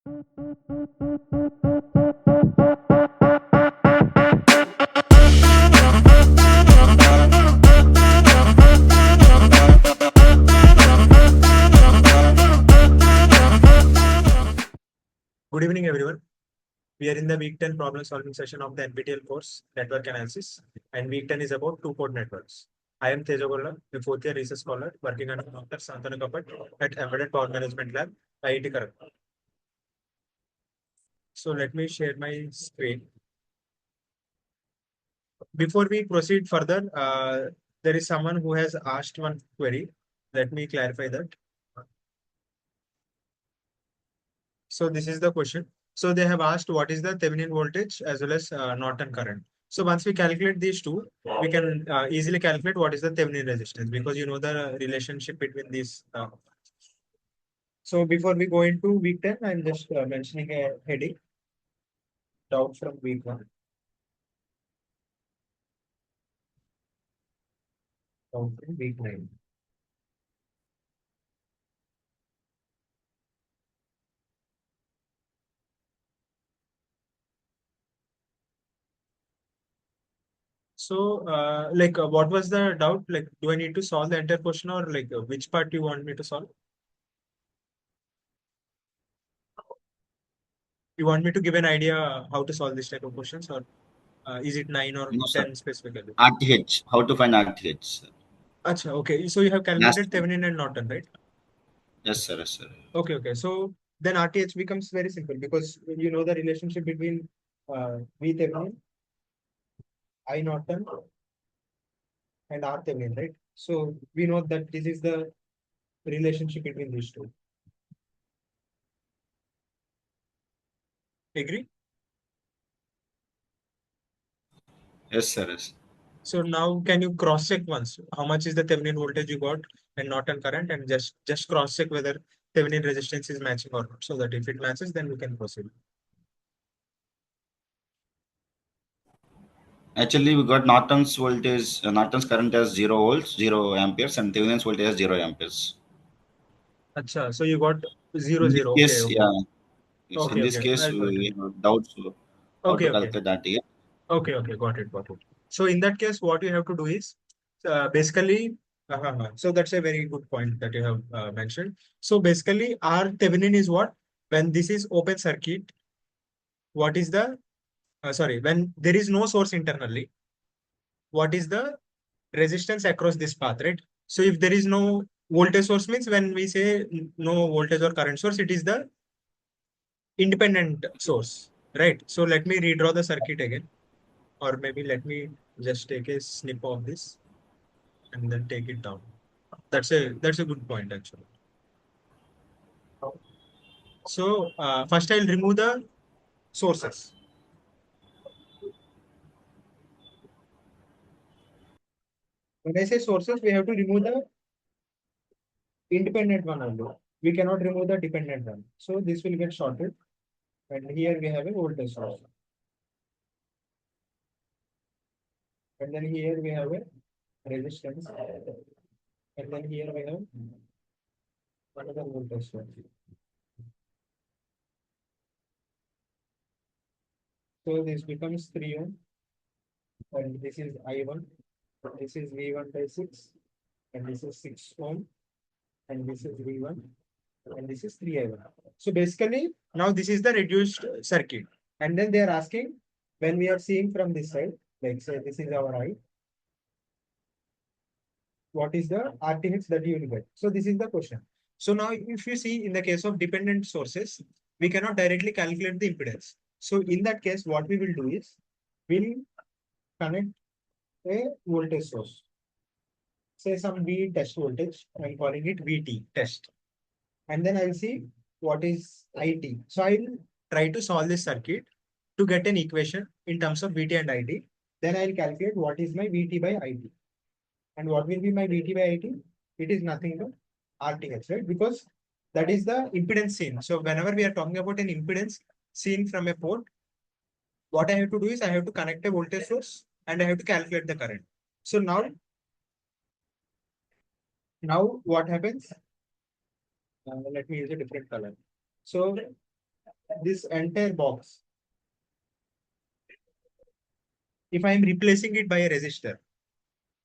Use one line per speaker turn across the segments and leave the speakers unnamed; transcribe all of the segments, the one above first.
Good evening, everyone. We are in the week 10 problem solving session of the NPTEL course Network Analysis, and week 10 is about two-port networks. I am Teja, a fourth-year research scholar working under Dr. Santanu Kapat at Embedded Power Management Lab, IIT Kharagpur. So let me share my screen. Before we proceed further, there is someone who has asked one query. Let me clarify that. So this is the question. So they have asked what is the Thevenin voltage as well as Norton current. So once we calculate these two, we can easily calculate what is the Thevenin resistance because you know the relationship between these. So before we go into week 10, I'm just mentioning a heading, doubt from week 1, doubt from week 9. So what was the doubt? Like, do I need to solve the entire question or which part do you want me to solve? You want me to give an idea how to solve this type of questions, or is it 9 or
No, sir.
10 specifically?
RTH. How to find RTH, sir?
Acha, okay. So you have
Last
calculated
time.
Thevenin and Norton, right?
Yes, sir. Yes, sir.
Okay. So then RTH becomes very simple because you know the relationship between V Thevenin, I Norton, and R Thevenin, right? So we know that this is the relationship between these two. Agree?
Yes, sir. Yes.
So now can you cross check once how much is the Thevenin voltage you got and Norton current, and just cross check whether Thevenin resistance is matching or not, so that if it matches then we can proceed.
Actually, we got Norton's voltage, Norton's current as 0 volts, 0 amperes, and Thevenin's voltage as 0 amperes.
Acha, so you got 0
In this
0. Okay,
case,
okay.
yeah. Yes, in this case,
I got it.
we have doubts how to
Okay.
calculate RTH.
Okay, got it. So in that case, what you have to do is basically, so that's a very good point that you have mentioned. So basically, R Thevenin is what? When this is open circuit, what is the, when there is no source internally, what is the resistance across this path, right? So if there is no voltage source means when we say no voltage or current source, it is the independent source, right? So let me redraw the circuit again, or maybe let me just take a snip of this and then take it down. That's a good point actually. So first I'll remove the sources. When I say sources, we have to remove the independent one only. We cannot remove the dependent one. So this will get shorted. And here we have a voltage source. And then here we have a resistance. And then here we have another voltage source. So this becomes 3 ohm. And this is I1. This is V1 by 6. And this is 6 ohm. And this is V1. And this is 3I1. So basically, now this is the reduced circuit. And then they are asking, when we are seeing from this side, like say this is our I, what is the RTH that you will get? So this is the question. So now if you see in the case of dependent sources, we cannot directly calculate the impedance. So in that case, what we will do is, we'll connect a voltage source. Say some V test voltage, I'm calling it VT test. And then I'll see what is IT. So I'll try to solve this circuit to get an equation in terms of VT and IT. Then I'll calculate what is my VT by IT. And what will be my VT by IT? It is nothing but RTH, right? Because that is the impedance seen. So whenever we are talking about an impedance seen from a port, what I have to do is I have to connect a voltage source and I have to calculate the current. So now what happens? Let me use a different color. So this entire box, if I am replacing it by a resistor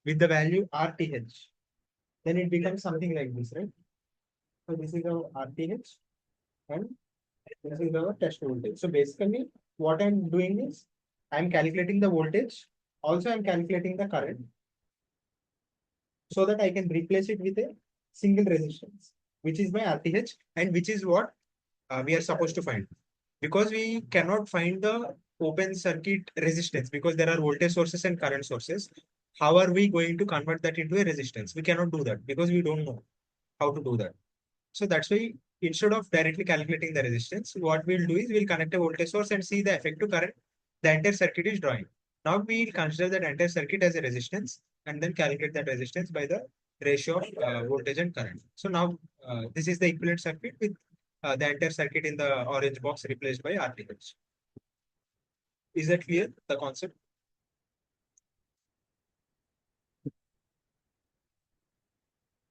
with the value RTH, then it becomes something like this, right? So this is our RTH and this is our test voltage. So basically, what I'm doing is I'm calculating the voltage. Also, I'm calculating the current so that I can replace it with a single resistance, which is my RTH and which is what we are supposed to find. Because we cannot find the open circuit resistance because there are voltage sources and current sources. How are we going to convert that into a resistance? We cannot do that because we don't know how to do that. So that's why instead of directly calculating the resistance, what we'll do is we'll connect a voltage source and see the effective current the entire circuit is drawing. Now we'll consider that entire circuit as a resistance and then calculate that resistance by the ratio of voltage and current. So now this is the equivalent circuit with the entire circuit in the orange box replaced by RTH. Is that clear, the concept?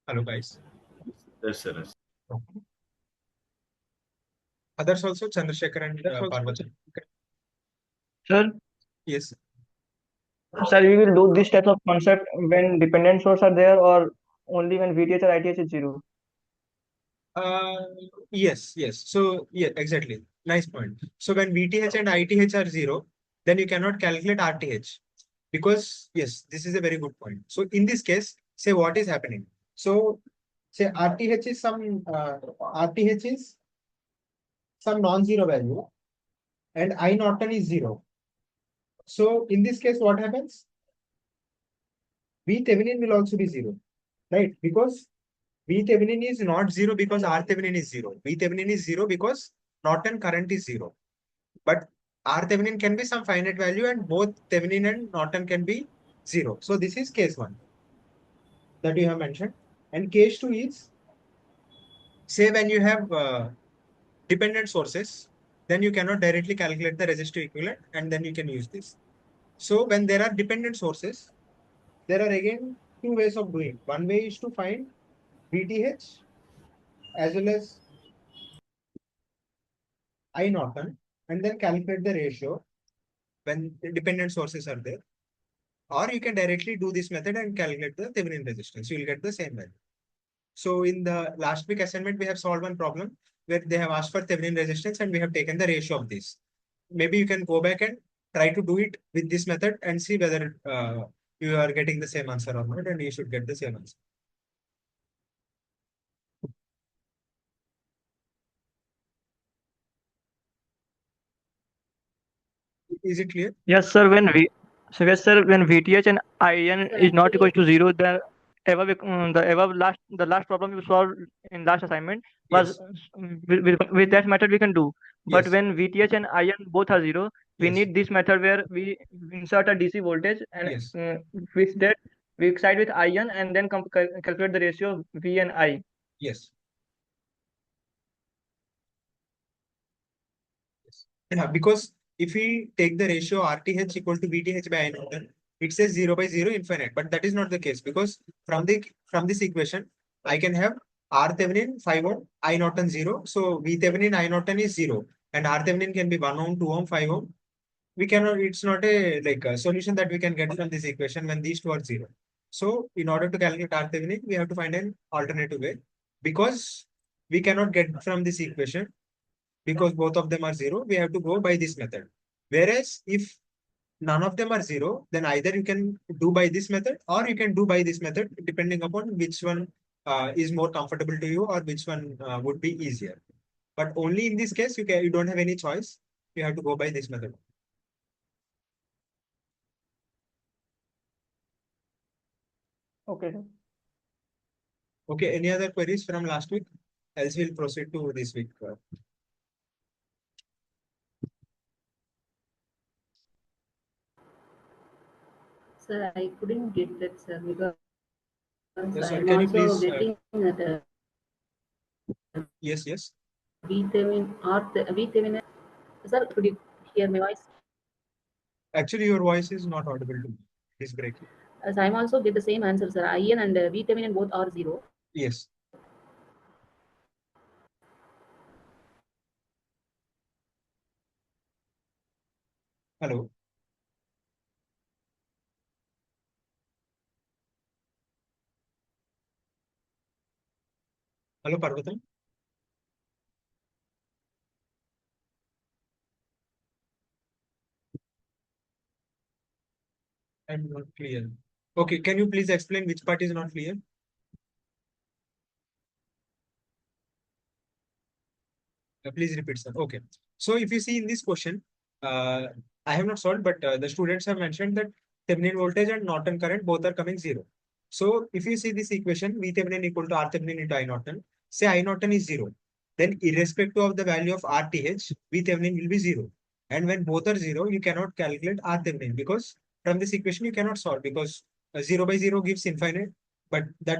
Hello guys.
Yes, sir. Yes.
Others also, Chandrasekhar and Parvati.
Sir,
Yes.
sir, we will do this type of concept when dependent sources are there or only when VTH or ITH is zero.
Uh, yes. So yeah, exactly. Nice point. So when VTH and ITH are zero, then you cannot calculate RTH because yes, this is a very good point. So in this case, say what is happening. So say RTH is some non-zero value and I Norton is zero. So in this case, what happens? V Thevenin will also be zero, right? Because V Thevenin is not zero because R Thevenin is zero. V Thevenin is zero because Norton current is zero. But R Thevenin can be some finite value and both Thevenin and Norton can be zero. So this is case one that you have mentioned. And case two is, say when you have dependent sources, then you cannot directly calculate the resistive equivalent and then you can use this. So when there are dependent sources, there are again two ways of doing. One way is to find VTH as well as I Norton and then calculate the ratio when the dependent sources are there. Or you can directly do this method and calculate the Thevenin resistance. You will get the same value. So in the last week assignment, we have solved one problem where they have asked for Thevenin resistance and we have taken the ratio of this. Maybe you can go back and try to do it with this method and see whether you are getting the same answer or not, and you should get the same answer. Is it clear?
Yes, sir. When VTH and IN is not equal to zero, the last problem we solved in last assignment was
Yes.
with that method we can do. But
Yes.
when VTH and IN both are zero, we
Yes.
need this method where we insert a DC voltage and
Yes.
with that we excite with IN and then calculate the ratio of V and I.
Yes. Yeah, because if we take the ratio RTH equal to VTH by I Norton, it says 0 by 0 infinite, but that is not the case because from this equation, I can have R Thevenin 5 ohm, I Norton 0. So V Thevenin, I Norton is 0, and R Thevenin can be 1 ohm, 2 ohm, 5 ohm. We cannot, it's not a like a solution that we can get from this equation when these two are 0. So in order to calculate R Thevenin, we have to find an alternative way because we cannot get from this equation because both of them are zero, we have to go by this method. Whereas if none of them are zero, then either you can do by this method or you can do by this method, depending upon which one is more comfortable to you or which one would be easier. But only in this case, you don't have any choice. You have to go by this method.
Okay.
Okay, any other queries from last week? Else we'll proceed to this week.
Sir, I couldn't get that, sir, because
Yes, sir.
I'm
Can you
also
please?
getting that
Yes.
vitamin or the vitamin. Sir, could you hear my voice?
Actually, your voice is not audible to me. It's breaking.
As I'm also get the same answer, sir. Iron and vitamin both are zero.
Yes. Hello. Hello, Parvatam. I'm not clear. Okay, can you please explain which part is not clear? Please repeat, sir. Okay. So if you see in this question, I have not solved, but the students have mentioned that Thevenin voltage and Norton current both are coming 0. So if you see this equation, V Thevenin equal to R Thevenin into I Norton, say I Norton is 0, then irrespective of the value of RTH, V Thevenin will be 0. And when both are 0, you cannot calculate R Thevenin because from this equation you cannot solve because 0 by 0 gives infinite, but that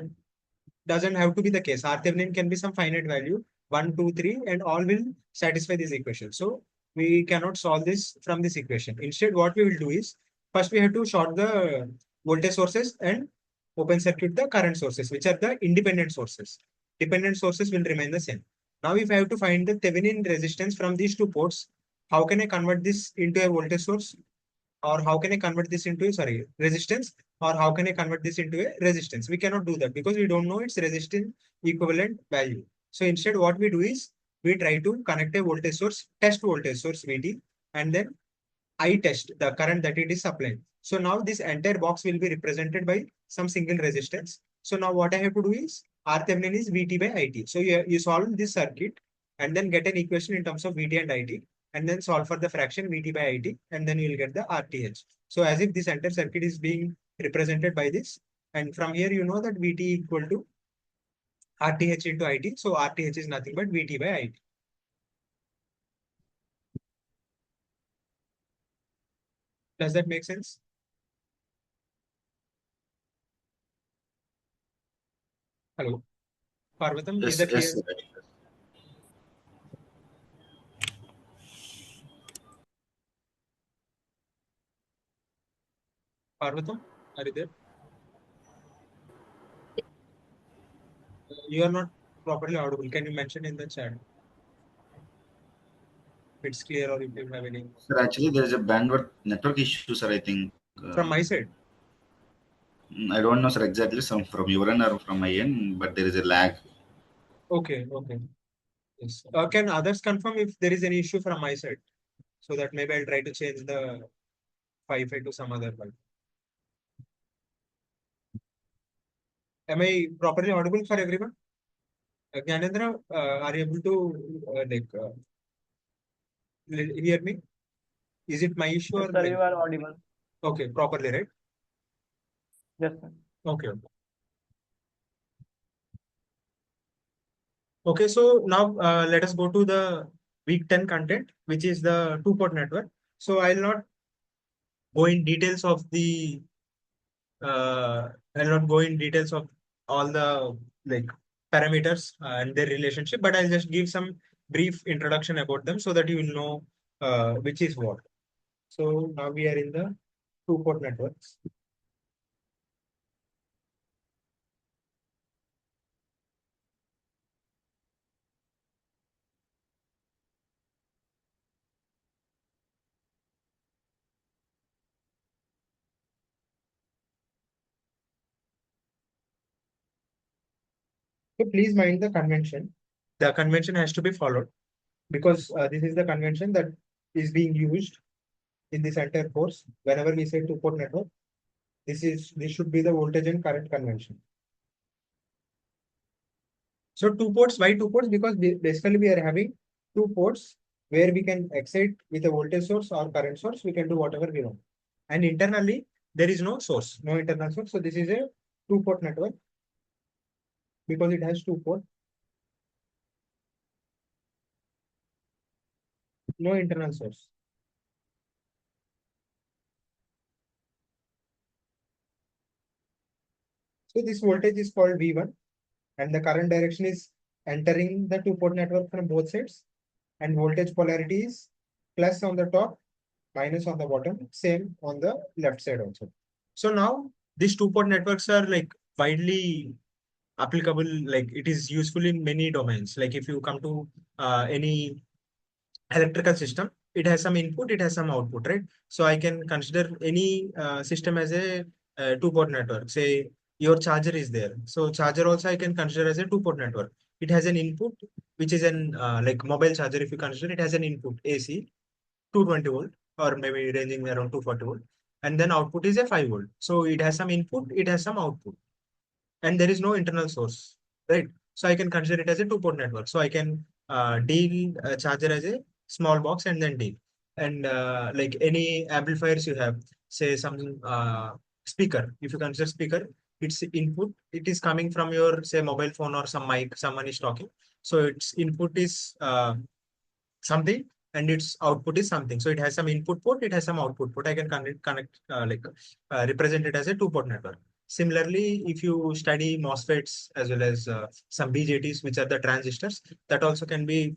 doesn't have to be the case. RThevenin can be some finite value, 1, 2, 3, and all will satisfy this equation. So we cannot solve this from this equation. Instead, what we will do is, first we have to short the voltage sources and open circuit the current sources, which are the independent sources. Dependent sources will remain the same. Now, if I have to find the Thevenin resistance from these two ports, how can I convert this into a voltage source? Or how can I convert this into a resistance, or how can I convert this into a resistance? We cannot do that because we don't know its resistance equivalent value. So instead, what we do is we try to connect a voltage source, test voltage source VT, and then I test the current that it is supplying. So now this entire box will be represented by some single resistance. So now what I have to do is R Thevenin is VT by IT. So you solve this circuit and then get an equation in terms of VT and IT, and then solve for the fraction VT by IT, and then you will get the RTH. So as if this entire circuit is being represented by this, and from here you know that VT equal to RTH into IT. So RTH is nothing but VT by IT. Does that make sense? Hello, Parvatam, is
Yes,
that
yes,
clear?
sir.
Parvatam, are you there? You are not properly audible. Can you mention in the chat if it's clear or if you have any?
Sir, actually, there is a bandwidth network issue, sir. I think.
From my side.
I don't know, sir, exactly some from your end or from my end, but there is a lag.
Okay, okay. Yes. Can others confirm if there is any issue from my side? So that maybe I'll try to change the Wi-Fi to some other one. Am I properly audible for everyone? Gyanendra, are you able to hear me? Is it my issue
Yes,
or
sir,
like?
you are audible.
Okay, properly, right?
Yes, sir.
Okay. Okay, so now let us go to the week 10 content, which is the two-port network. So I'll not go in details of the I'll not go in details of all the like parameters and their relationship, but I'll just give some brief introduction about them so that you will know which is what. So now we are in the two-port networks. So please mind the convention. The convention has to be followed because this is the convention that is being used in this entire course. Whenever we say two-port network, this should be the voltage and current convention. So two ports, why two ports? Because basically we are having two ports where we can excite with a voltage source or current source. We can do whatever we want. And internally, there is no source, no internal source. So this is a two-port network because it has two ports, no internal source. So this voltage is called V1 and the current direction is entering the two-port network from both sides, and voltage polarity is plus on the top, minus on the bottom, same on the left side also. So now these two-port networks are like widely applicable, like it is useful in many domains. Like if you come to any electrical system, it has some input, it has some output, right? So I can consider any system as a two-port network. Say your charger is there. So charger also I can consider as a two-port network. It has an input, which is an like mobile charger. If you consider it has an input AC 220 volt or maybe ranging around 240 volt, and then output is a 5 volt. So it has some input, it has some output, and there is no internal source, right? So I can consider it as a two-port network. So I can deal a charger as a small box and then deal. And like any amplifiers you have, say some speaker, if you consider speaker, its input, it is coming from your say mobile phone or some mic, someone is talking. So its input is something and its output is something. So it has some input port, it has some output port. I can connect represent it as a two-port network. Similarly, if you study MOSFETs as well as some BJTs, which are the transistors, that also can be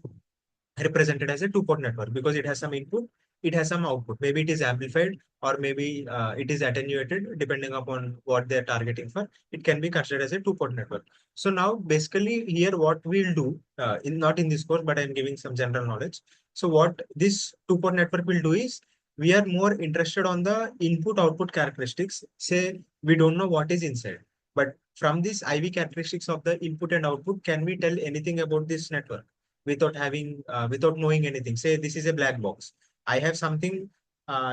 represented as a two-port network because it has some input, it has some output. Maybe it is amplified or maybe it is attenuated depending upon what they're targeting for. It can be considered as a two-port network. So now basically here what we'll do, not in this course, but I'm giving some general knowledge. So what this two-port network will do is we are more interested on the input output characteristics. Say we don't know what is inside, but from this IV characteristics of the input and output, can we tell anything about this network without having without knowing anything? Say this is a black box. I have something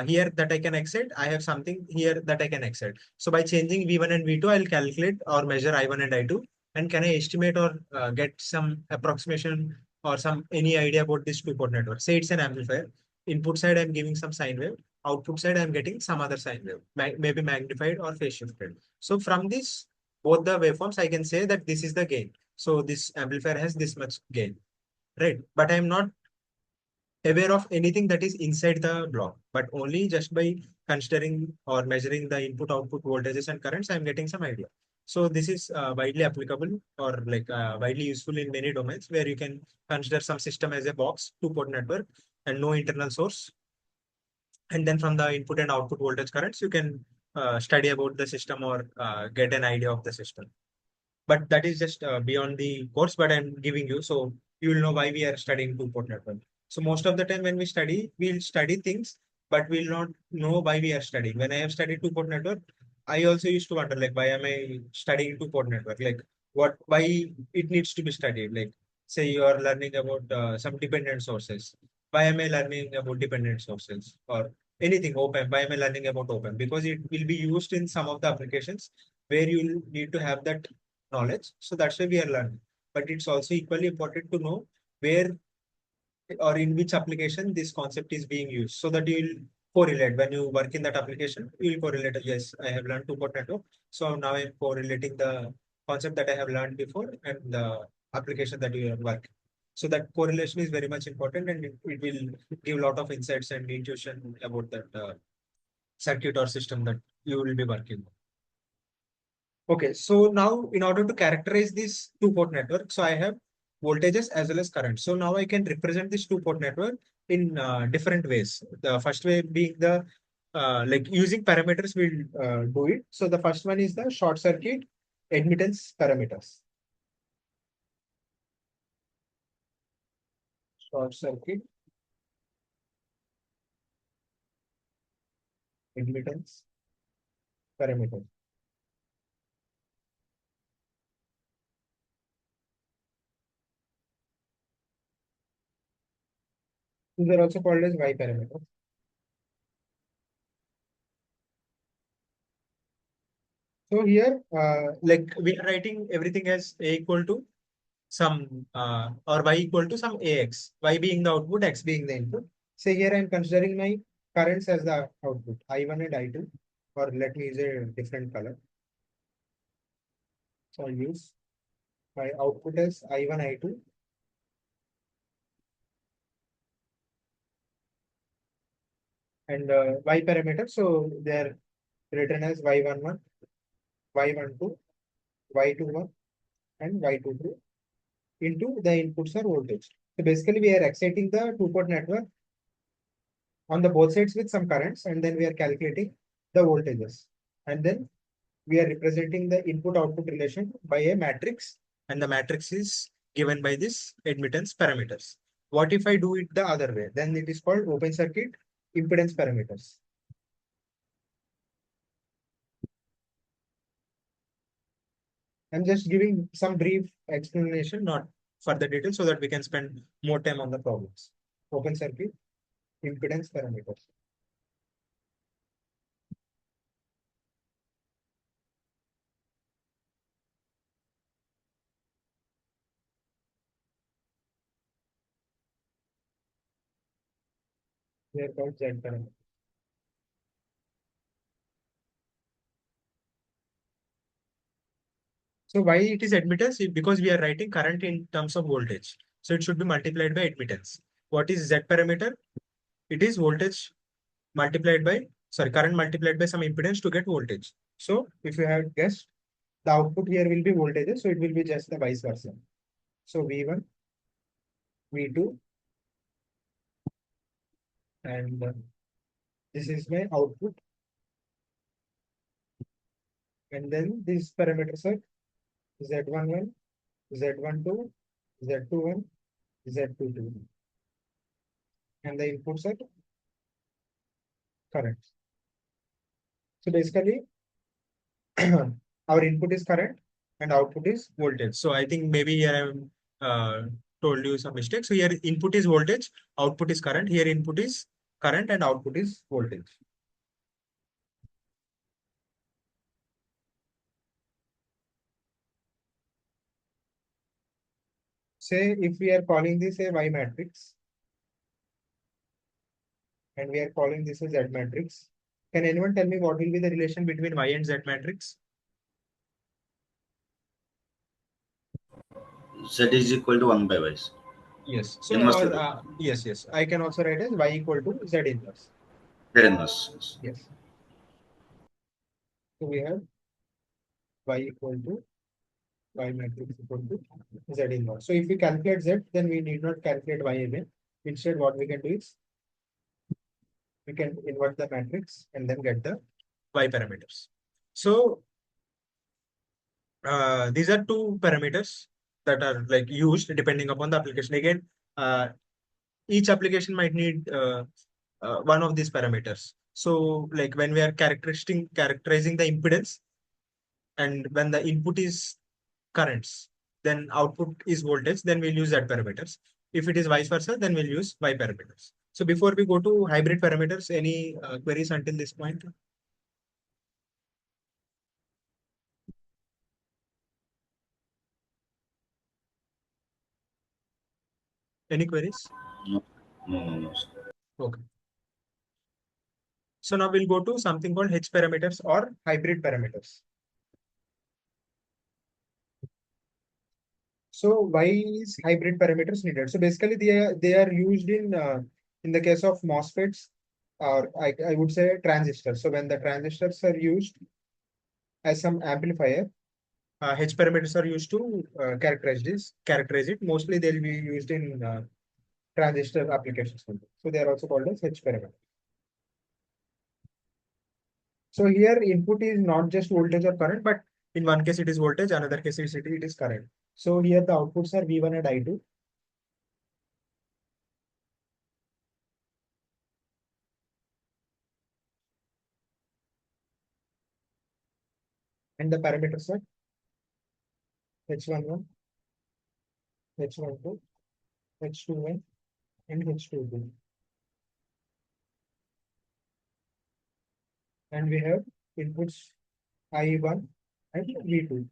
here that I can excite. I have something here that I can excite. So by changing V1 and V2, I'll calculate or measure I1 and I2. And can I estimate or get some approximation or some any idea about this two-port network? Say it's an amplifier. Input side, I'm giving some sine wave. Output side, I'm getting some other sine wave, maybe magnified or phase shifted. So from this, both the waveforms, I can say that this is the gain. So this amplifier has this much gain, right? But I'm not aware of anything that is inside the block, but only just by considering or measuring the input output voltages and currents, I'm getting some idea. So this is widely applicable or like widely useful in many domains where you can consider some system as a box, two-port network and no internal source. And then from the input and output voltage currents, you can study about the system or get an idea of the system. But that is just beyond the course, but I'm giving you, so you will know why we are studying two-port network. So most of the time when we study, we'll study things, but we'll not know why we are studying. When I have studied two-port network, I also used to wonder like, why am I studying two-port network? Like why it needs to be studied? Like say you are learning about some dependent sources. Why am I learning about dependent sources or anything open? Why am I learning about open? Because it will be used in some of the applications where you need to have that knowledge. So that's why we are learning. But it's also equally important to know where or in which application this concept is being used so that you will correlate when you work in that application. You will correlate. Yes, I have learned two-port network. So now I'm correlating the concept that I have learned before and the application that you are working. So that correlation is very much important and it will give a lot of insights and intuition about that circuit or system that you will be working on. Okay, so now in order to characterize this two-port network, so I have voltages as well as current. So now I can represent this two-port network in different ways. The first way being the like using parameters we'll do it. So the first one is the short circuit admittance parameters. Short circuit admittance parameters. These are also called as Y parameters. So here, like we are writing everything as A equal to some or Y equal to some AX, Y being the output, X being the input. Say here I'm considering my currents as the output, I1 and I2, or let me use a different color. So I'll use my output as I1, I2. And Y parameter, so they're written as Y11, Y12, Y21, and Y22 into the inputs or voltage. So basically we are exciting the two-port network on the both sides with some currents, and then we are calculating the voltages. And then we are representing the input output relation by a matrix, and the matrix is given by this admittance parameters. What if I do it the other way? Then it is called open circuit impedance parameters. I'm just giving some brief explanation, not further details, so that we can spend more time on the problems. Open circuit impedance parameters. They are called Z parameters. So why it is admittance? Because we are writing current in terms of voltage. So it should be multiplied by admittance. What is Z parameter? It is voltage multiplied by, sorry, current multiplied by some impedance to get voltage. So if you have guessed, the output here will be voltages. So it will be just the vice versa. So V1, V2, and this is my output. And then these parameters are Z11, Z12, Z21, Z22. And the inputs are current. So basically, our input is current and output is voltage. So I think maybe here I told you some mistakes. So here input is voltage, output is current. Here input is current and output is voltage. Say if we are calling this a Y matrix and we are calling this a Z matrix, can anyone tell me what will be the relation between Y and Z matrix?
Z is equal to 1 by Y.
Yes. So
Inverse
yes. I can also write as Y equal to Z inverse.
Z inverse.
Yes. So we have Y equal to Y matrix equal to Z inverse. So if we calculate Z, then we need not calculate Y again. Instead, what we can do is we can invert the matrix and then get the Y parameters. So these are two parameters that are like used depending upon the application. Again, each application might need one of these parameters. So like when we are characterizing the impedance, and when the input is currents, then output is voltage, then we'll use Z parameters. If it is vice versa, then we'll use Y parameters. So before we go to hybrid parameters, any queries until this point? Any queries?
No, no.
Okay. So now we'll go to something called H parameters or hybrid parameters. So why is hybrid parameters needed? So basically they are used in the case of MOSFETs, or I would say transistors. So when the transistors are used as some amplifier, H parameters are used to characterize it. Mostly they'll be used in transistor applications. So they are also called as H parameters. So here input is not just voltage or current, but in one case it is voltage, another case it is current. So here the outputs are V1 and I2. And the parameters are H11, H12, H21, and H22. And we have inputs I1 and V2.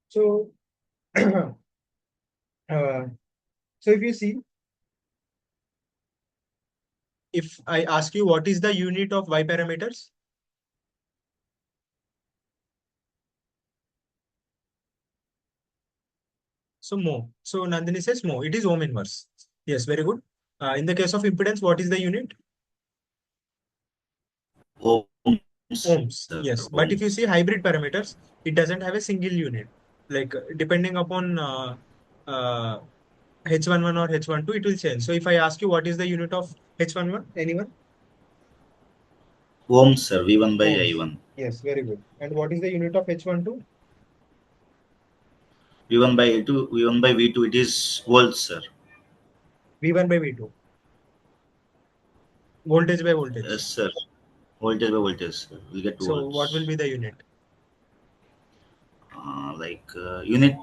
So, so if you see, if I ask you what is the unit of Y parameters? So mho. So Nandini says mho. It is ohm inverse. Yes, very good. In the case of impedance, what is the unit?
Ohms.
Ohms. Yes. But if you see hybrid parameters, it doesn't have a single unit. Like depending upon H11 or H12, it will change. So if I ask you what is the unit of H11, anyone?
Ohms, sir. V1 by
Ohms.
I1.
Yes, very good. And what is the unit of H12?
V1 by I2, V1 by V2, it is volts, sir.
V1 by V2. Voltage by voltage.
Yes, sir. Voltage by voltage. We'll get 2
So
volts.
what will be the unit?
Unit.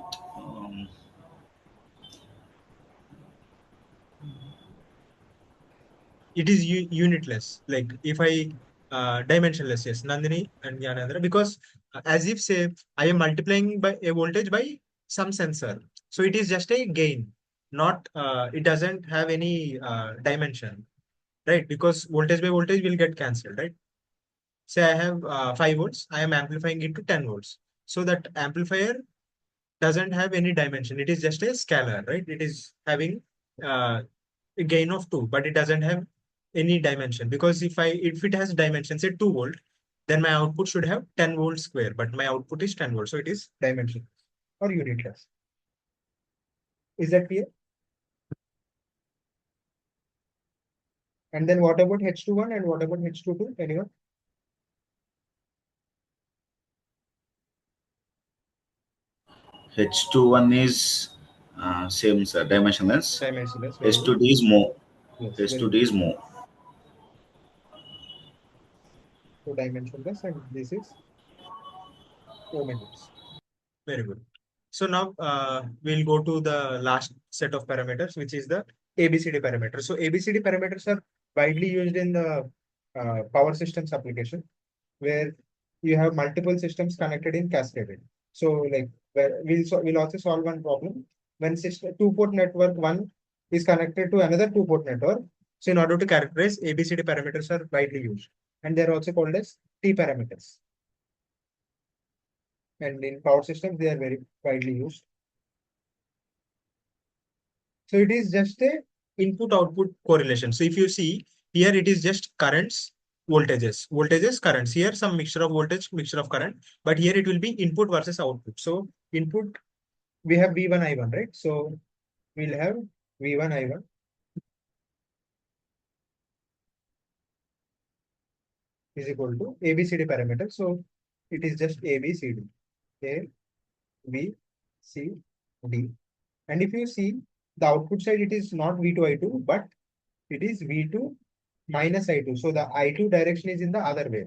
It is unitless. Like if I dimensionless, yes, Nandini and Jnanendra, because as if say I am multiplying by a voltage by some sensor, so it is just a gain, not it doesn't have any dimension, right? Because voltage by voltage will get cancelled, right? Say I have 5 volts, I am amplifying it to 10 volts, so that amplifier doesn't have any dimension. It is just a scalar, right? It is having a gain of 2, but it doesn't have any dimension, because if it has dimension, say 2 volt, then my output should have 10 volts square, but my output is 10 volts, so it is dimension or unitless. Is that clear? And then what about H21 and what about H22? Anyone?
H21 is same, sir. Dimensionless.
Dimensionless. Very good.
H2D is more.
Yes, very
H2D
good.
is more.
So dimensionless, and this is ohm units. Very good. So now we'll go to the last set of parameters, which is the ABCD parameters. So ABCD parameters are widely used in the power systems application, where you have multiple systems connected in cascaded. So like we'll also solve one problem when system 2-port network 1 is connected to another 2-port network. So in order to characterize, ABCD parameters are widely used, and they're also called as T parameters. And in power systems, they are very widely used. So it is just a input output correlation. So if you see here, it is just currents, voltages, currents. Here some mixture of voltage, mixture of current, but here it will be input versus output. So input, we have V1, I1, right? So we'll have V1, I1. Is equal to ABCD parameter. So it is just ABCD. A, B, C, D. And if you see the output side, it is not V2, I2, but it is V2 minus I2. So the I2 direction is in the other way.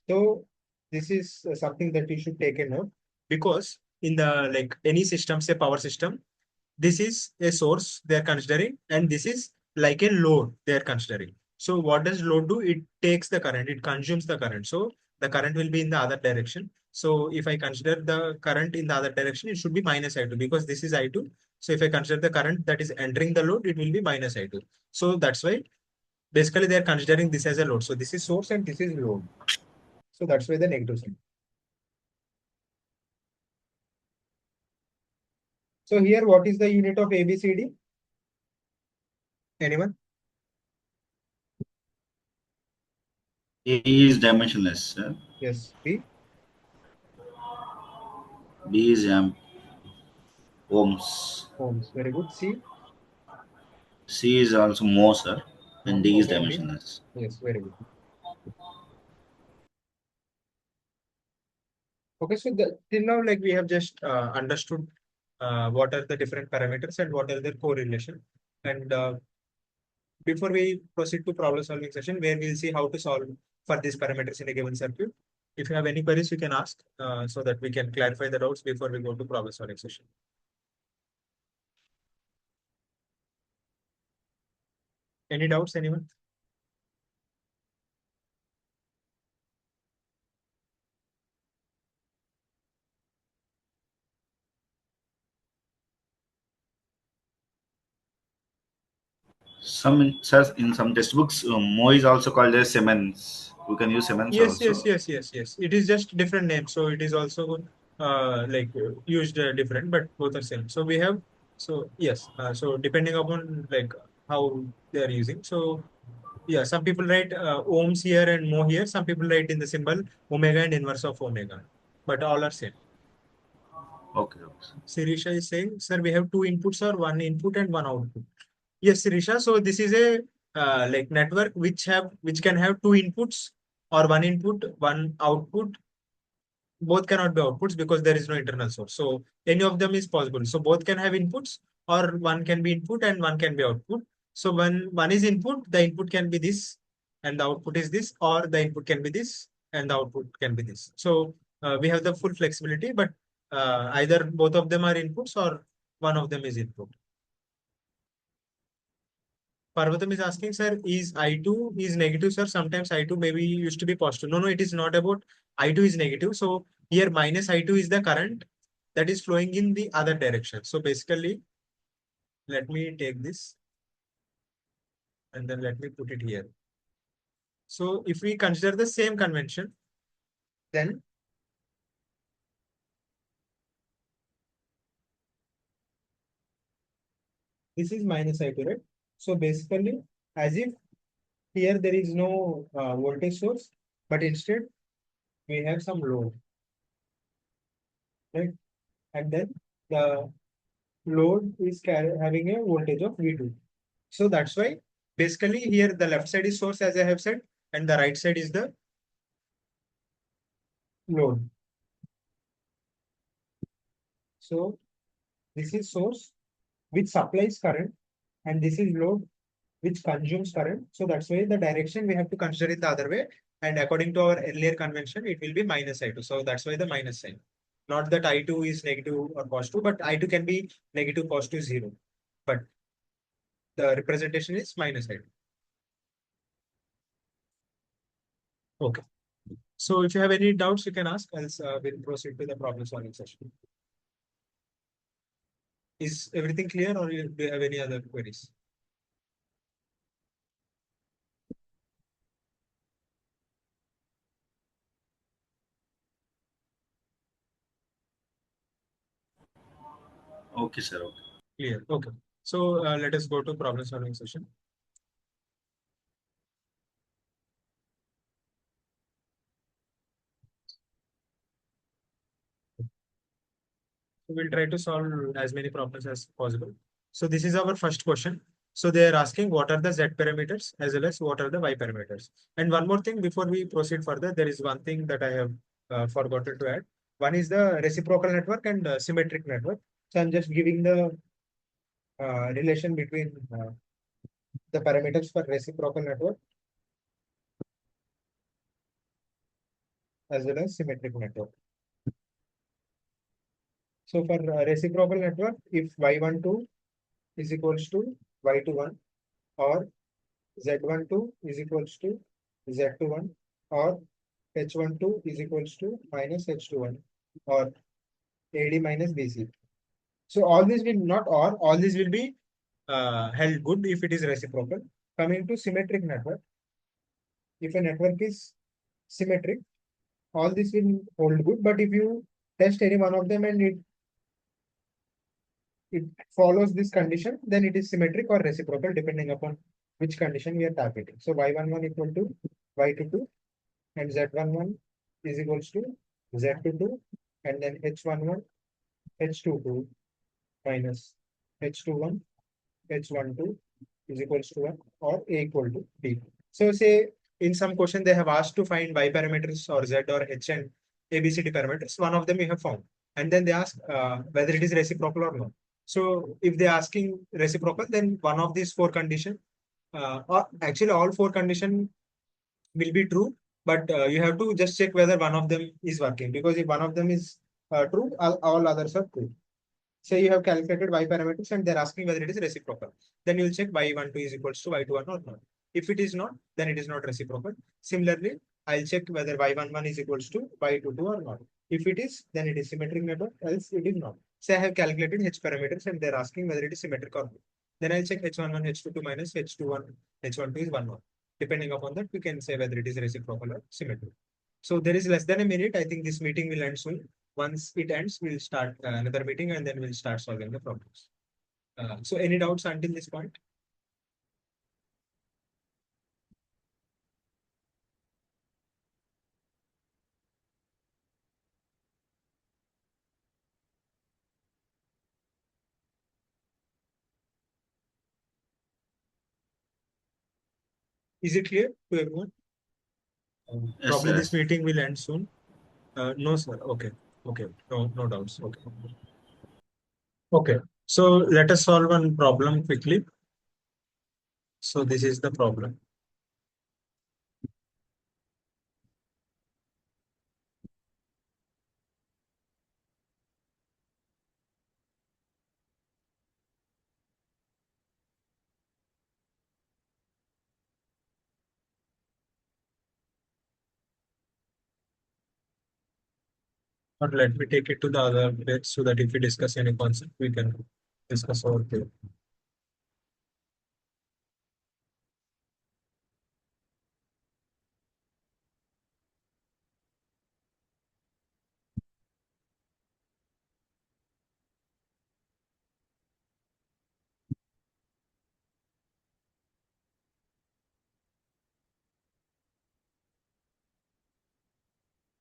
So this is something that you should take a note, because in the like any system, say power system, this is a source they are considering, and this is like a load they are considering. So what does load do? It takes the current, it consumes the current. So the current will be in the other direction. So if I consider the current in the other direction, it should be minus I2, because this is I2. So if I consider the current that is entering the load, it will be minus I2. So that's why basically they are considering this as a load. So this is source and this is load. So that's why the negative sign. So here, what is the unit of ABCD? Anyone?
A is dimensionless, sir.
Yes. B.
B is ohms.
Ohms. Very good. C.
C is also more, sir. And D is
More. D.
dimensionless.
Yes. Very good. Okay. So till now, like we have just understood what are the different parameters and what are their correlation. And before we proceed to problem solving session, where we'll see how to solve for these parameters in a given circuit. If you have any queries, you can ask so that we can clarify the doubts before we go to problem solving session. Any doubts, anyone?
In some textbooks, Mo is also called as Siemens. You can use Siemens
Yes, yes,
also.
yes. It is just different names, so it is also used different, but both are same. So we have, so yes, so depending upon like how they are using. So yeah, some people write ohms here and mo here. Some people write in the symbol omega and inverse of omega, but all are same.
Okay, okay.
Sirisha is saying, sir, we have two inputs or one input and one output. Yes, Sirisha. So this is a like network which can have two inputs or one input, one output. Both cannot be outputs because there is no internal source. So any of them is possible. So both can have inputs, or one can be input and one can be output. So when one is input, the input can be this and the output is this, or the input can be this and the output can be this. So we have the full flexibility, but either both of them are inputs or one of them is input. Parvatam is asking, sir, is I2 is negative, sir? Sometimes I2 maybe used to be positive. No, it is not about I2 is negative. So here minus I2 is the current that is flowing in the other direction. So basically, let me take this and then let me put it here. So if we consider the same convention, then this is minus I2, right? So basically, as if here there is no voltage source, but instead we have some load, right? And then the load is having a voltage of V2. So that's why basically here the left side is source, as I have said, and the right side is the load. So this is source which supplies current, and this is load which consumes current. So that's why the direction we have to consider it the other way. And according to our earlier convention, it will be minus I2. So that's why the minus sign. Not that I2 is negative or positive, but I2 can be negative, positive, zero. But the representation is minus I2. Okay. So if you have any doubts, you can ask, else we'll proceed to the problem solving session. Is everything clear, or do you have any other queries?
Okay, sir. Okay.
Clear. Okay. So let us go to problem solving session. So we'll try to solve as many problems as possible. So this is our first question. So they are asking what are the Z parameters as well as what are the Y parameters. And one more thing before we proceed further, there is one thing that I have forgotten to add. One is the reciprocal network and symmetric network. So I'm just giving the relation between the parameters for reciprocal network as well as symmetric network. So for reciprocal network, if y12 is equals to y21, or z12 is equals to z21, or h12 is equals to minus h21, or AD minus BC. So all these will not, or all these will be held good if it is reciprocal. Coming to symmetric network, if a network is symmetric, all this will hold good. But if you test any one of them and it follows this condition, then it is symmetric or reciprocal depending upon which condition we are targeting. So y11 equal to y22, and z11 is equals to z22, and then h11 h22 minus h21 h12 is equals to 1, or a equal to b. So say in some question they have asked to find y parameters or z or h and abcd parameters. One of them we have found, and then they ask whether it is reciprocal or not. So if they are asking reciprocal, then one of these four condition, or actually all four condition will be true, but you have to just check whether one of them is working, because if one of them is true, all others are true. Say you have calculated y parameters and they're asking whether it is reciprocal. Then you'll check y12 is equals to y21 or not. If it is not, then it is not reciprocal. Similarly, I'll check whether y11 is equals to y22 or not. If it is, then it is symmetric network, else it is not. Say I have calculated h parameters and they're asking whether it is symmetric or not. Then I'll check h11, h22 minus h21, h12 is 1 1. Depending upon that, we can say whether it is reciprocal or symmetric. So there is less than a minute. I think this meeting will end soon. Once it ends, we'll start another meeting and then we'll start solving the problems. So any doubts until this point? Is it clear to everyone?
Yes,
Probably
sir.
this meeting will end soon. No, sir. Okay. Okay. No, no doubts. Okay. Okay. So let us solve one problem quickly. So this is the problem. Or let me take it to the other page so that if we discuss any concept, we can discuss over there.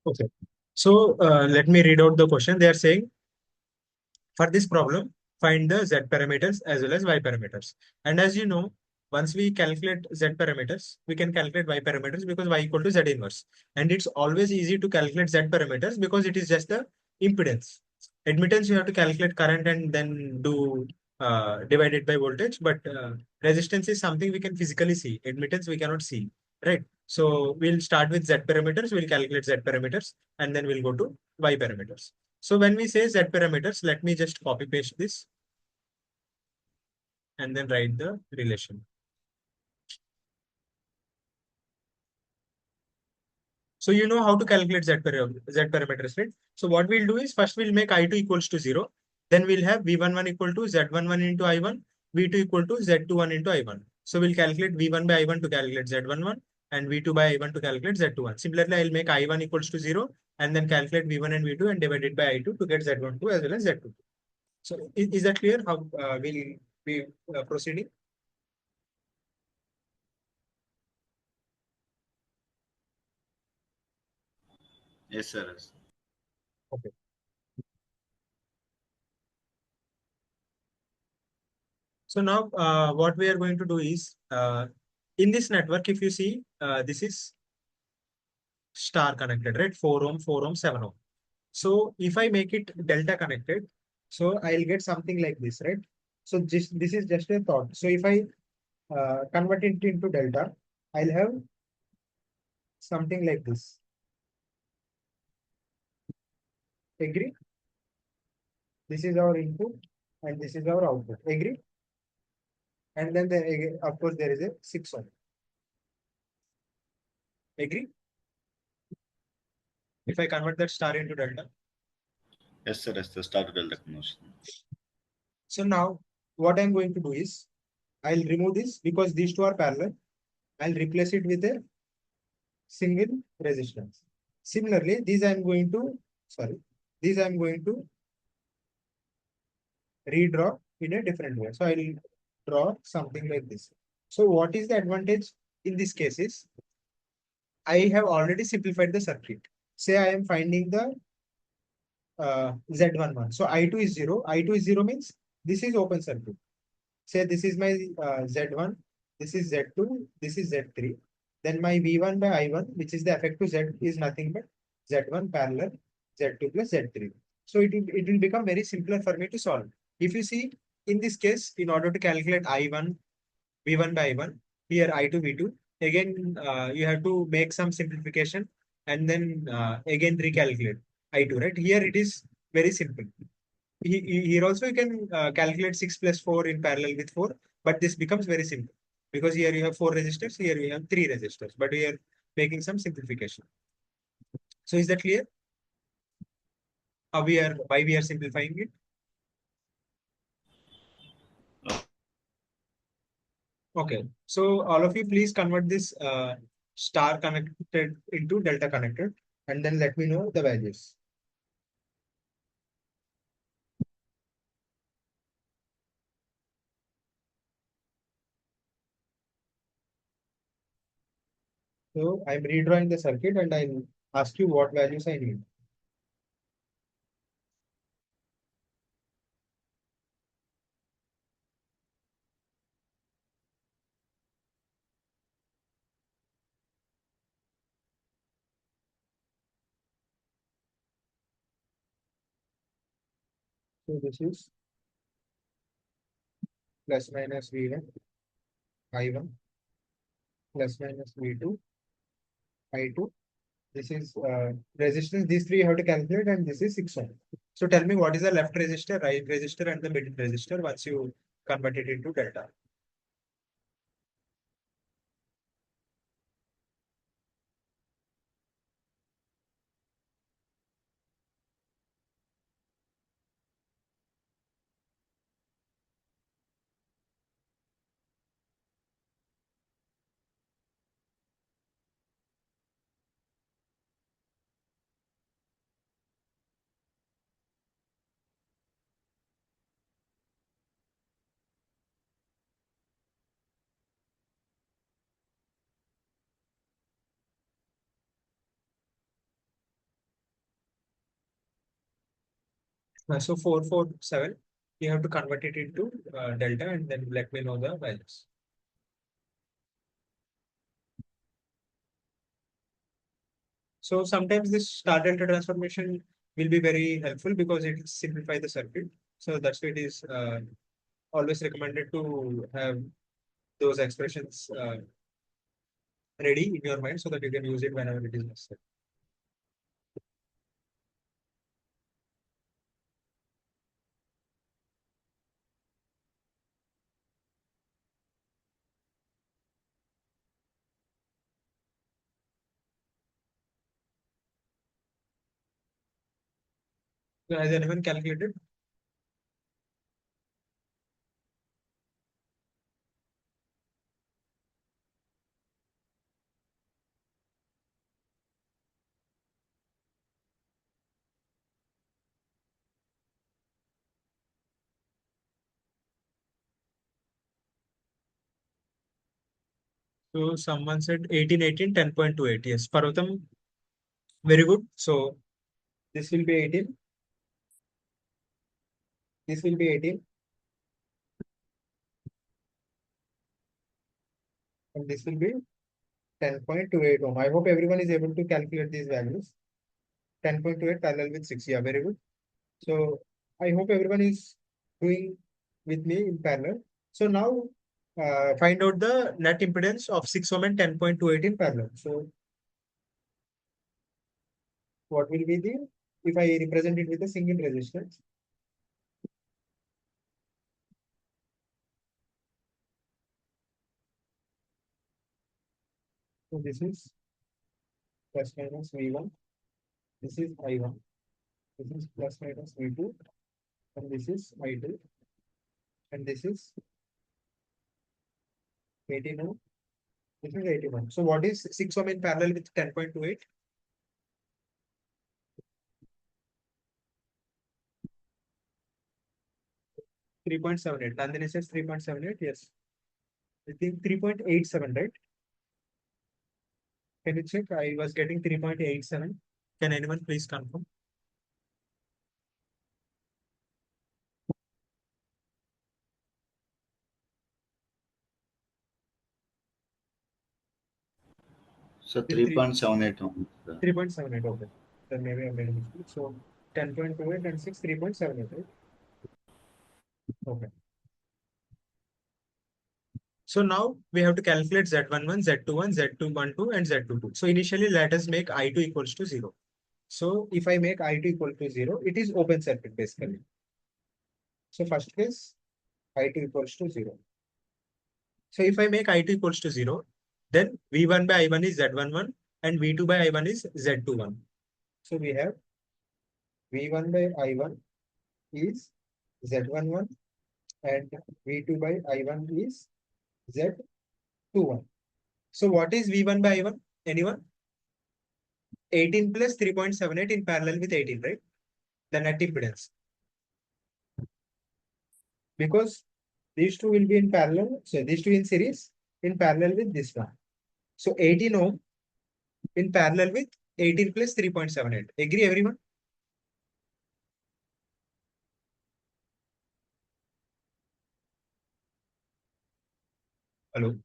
Okay. So let me read out the question. They are saying, for this problem, find the z parameters as well as y parameters. And as you know, once we calculate z parameters, we can calculate y parameters because y equal to z inverse. And it's always easy to calculate z parameters because it is just the impedance. Admittance, you have to calculate current and then do divide it by voltage. But resistance is something we can physically see. Admittance we cannot see, right? So we'll start with z parameters. We'll calculate z parameters, and then we'll go to y parameters. So when we say z parameters, let me just copy paste this and then write the relation. So you know how to calculate z parameters, right? So what we'll do is first we'll make I2 equals to 0. Then we'll have V11 equal to Z11 into I1, V2 equal to Z21 into I1. So we'll calculate V1 by I1 to calculate Z11 and V2 by I1 to calculate Z21. Similarly, I'll make I1 equals to 0 and then calculate V1 and V2 and divide it by I2 to get Z12 as well as Z22. So is that clear how we'll be proceeding?
Yes, sir. Yes.
Okay. So now what we are going to do is in this network, if you see, this is star connected, right? 4 ohm, 4 ohm, 7 ohm. So if I make it delta connected, so I'll get something like this, right? So this is just a thought. So if I convert it into delta, I'll have something like this. Agree? This is our input and this is our output. Agree? And then there, of course, there is a 6 ohm. Agree? If I convert that star into delta.
Yes, sir. Yes, the started delta conversion.
So now what I'm going to do is I'll remove this because these two are parallel. I'll replace it with a single resistance. Similarly, these I'm going to, sorry, these I'm going to redraw in a different way. So I'll draw something like this. So what is the advantage in this case is I have already simplified the circuit. Say I am finding the Z11. So I2 is 0. I2 is 0 means this is open circuit. Say this is my Z1, this is Z2, this is Z3. Then my V1 by I1, which is the effective Z, is nothing but Z1 parallel Z2 plus Z3. So it will become very simpler for me to solve. If you see in this case, in order to calculate I1, V1 by I1, here I2, V2, again you have to make some simplification and then again recalculate I2, right? Here it is very simple. Here also you can calculate 6 plus 4 in parallel with 4, but this becomes very simple because here you have 4 resistors, here you have 3 resistors, but we are making some simplification. So is that clear? Why we are simplifying it? Okay, so all of you please convert this star connected into delta connected and then let me know the values. So I'm redrawing the circuit and I'll ask you what values I need. So this is plus minus V1 I1 plus minus V2, I2. This is resistance. These three you have to calculate, and this is 6 ohm. So tell me what is the left resistor, right resistor, and the middle resistor once you convert it into delta. So 447, you have to convert it into delta and then let me know the values. So sometimes this star delta transformation will be very helpful because it simplify the circuit. So that's why it is always recommended to have those expressions ready in your mind so that you can use it whenever it is necessary. So has anyone calculated? So someone said 18, 10.28. Yes, Parvatam, very good. So this will be 18. This will be 18. And this will be 10.28 ohm. I hope everyone is able to calculate these values. 10.28 parallel with 6. Yeah, very good. So I hope everyone is doing with me in parallel. So now find out the net impedance of 6 ohm and 10.28 in parallel. So what will be the, if I represent it with a single resistance? So this is plus minus V1. This is I1. This is plus minus V2. And this is I2. And this is 18 ohm. This is 81. So what is 6 ohm in parallel with 10.28? 3.78. Nandini says 3.78. Yes. I think 3.87, right? Can you check? I was getting 3.87. Can anyone please confirm?
So 3.78 ohms.
3.78. Okay. Then maybe I made a mistake. So 10.28 and 6, 3.78, right? Okay. So now we have to calculate Z11, Z21, Z212, and Z22. So initially, let us make I2 equals to 0. So if I make I2 equal to 0, it is open circuit basically. So first case, I2 equals to 0. So if I make I2 equals to 0, then V1 by I1 is Z11 and V2 by I1 is Z21. So we have V1 by I1 is Z11 and V2 by I1 is Z21. So what is V1 by I1? Anyone? 18 plus 3.78 in parallel with 18, right? The net impedance. Because these two will be in parallel. So these two in series in parallel with this one. So 18 ohm in parallel with 18 plus 3.78. Agree everyone? Hello.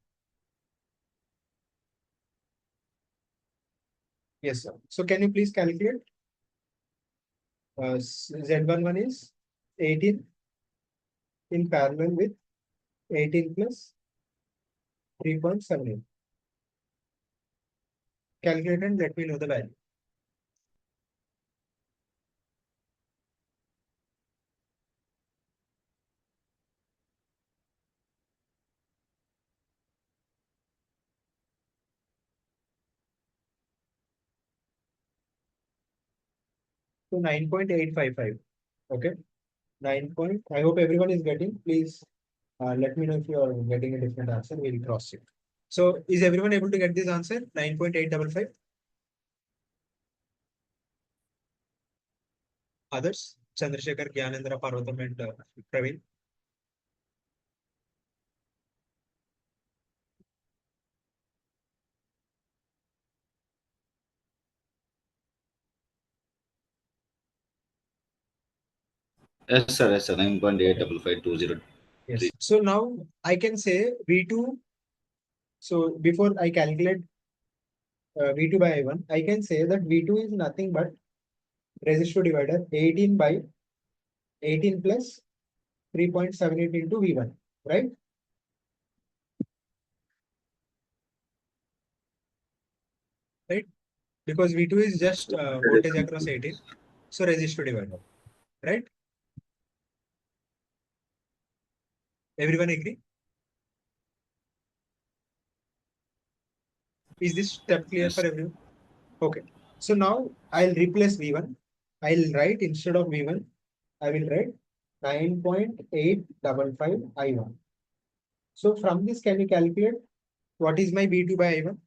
Yes, sir. So can you please calculate? Z11 is 18 in parallel with 18 plus 3.78. Calculate and let me know the value. So 9.855. Okay. I hope everyone is getting. Please let me know if you are getting a different answer. We'll cross check. So is everyone able to get this answer? 9.855. Others? Chandrasekhar, Gyanendra, Parvatam, and Praveen.
Yes, sir. Yes, sir. 9.85520.
Yes. So now I can say V2. So before I calculate V2 by I1, I can say that V2 is nothing but resistive divider 18 by 18 plus 3.78 into V1, right? Right? Because V2 is just voltage across 18. So resistive divider, right? Everyone agree? Is this step clear
Yes.
for everyone? Okay. So now I'll replace V1. I'll write instead of V1, I will write 9.855 I1. So from this, can we calculate what is my V2 by I1?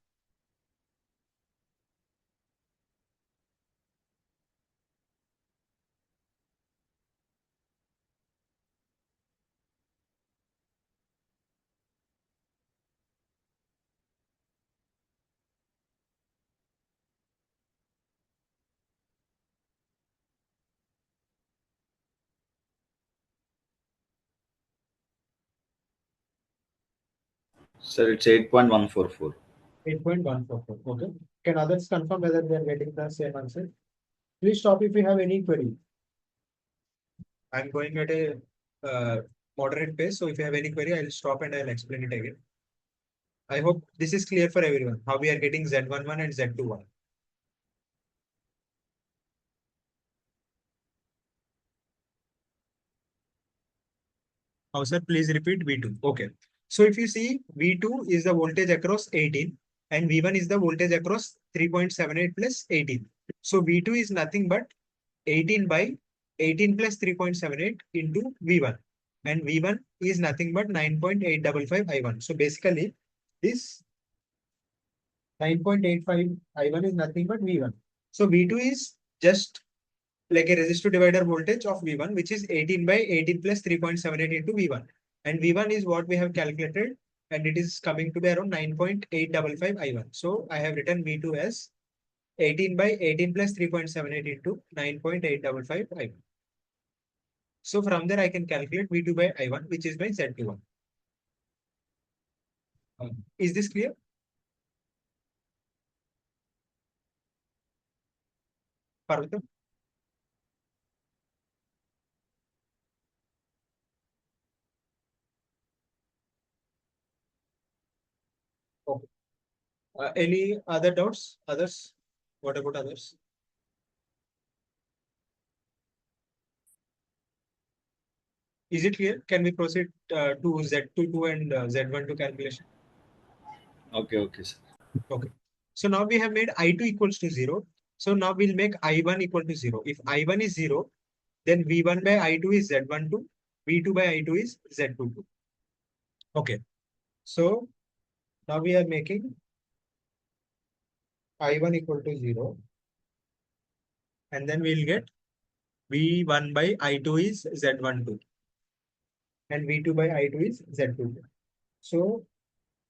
Sir, it's 8.144.
8.144. Okay. Can others confirm whether they are getting the same answer? Please stop if you have any query. I'm going at a moderate pace. So if you have any query, I'll stop and I'll explain it again. I hope this is clear for everyone, how we are getting Z11 and Z21. Now, sir, please repeat V2. Okay. So if you see, V2 is the voltage across 18 and V1 is the voltage across 3.78 plus 18. So V2 is nothing but 18 by 18 plus 3.78 into V1. And V1 is nothing but 9.855 I1. So basically, this 9.85 I1 is nothing but V1. So V2 is just like a resistor divider voltage of V1, which is 18 by 18 plus 3.78 into V1. And V1 is what we have calculated, and it is coming to be around 9.855 I1. So I have written V2 as 18 by 18 plus 3.78 into 9.855 I1. So from there, I can calculate V2 by I1, which is by Z21. Is this clear? Parvatam? Okay. Any other doubts? Others? What about others? Is it clear? Can we proceed to Z22 and Z12 calculation?
Okay, okay, sir.
Okay. So now we have made I2 equals to 0. So now we'll make I1 equal to 0. If I1 is 0, then V1 by I2 is Z12, V2 by I2 is Z22. Okay. So now we are making I1 equal to 0. And then we'll get V1 by I2 is Z12. And V2 by I2 is Z22. So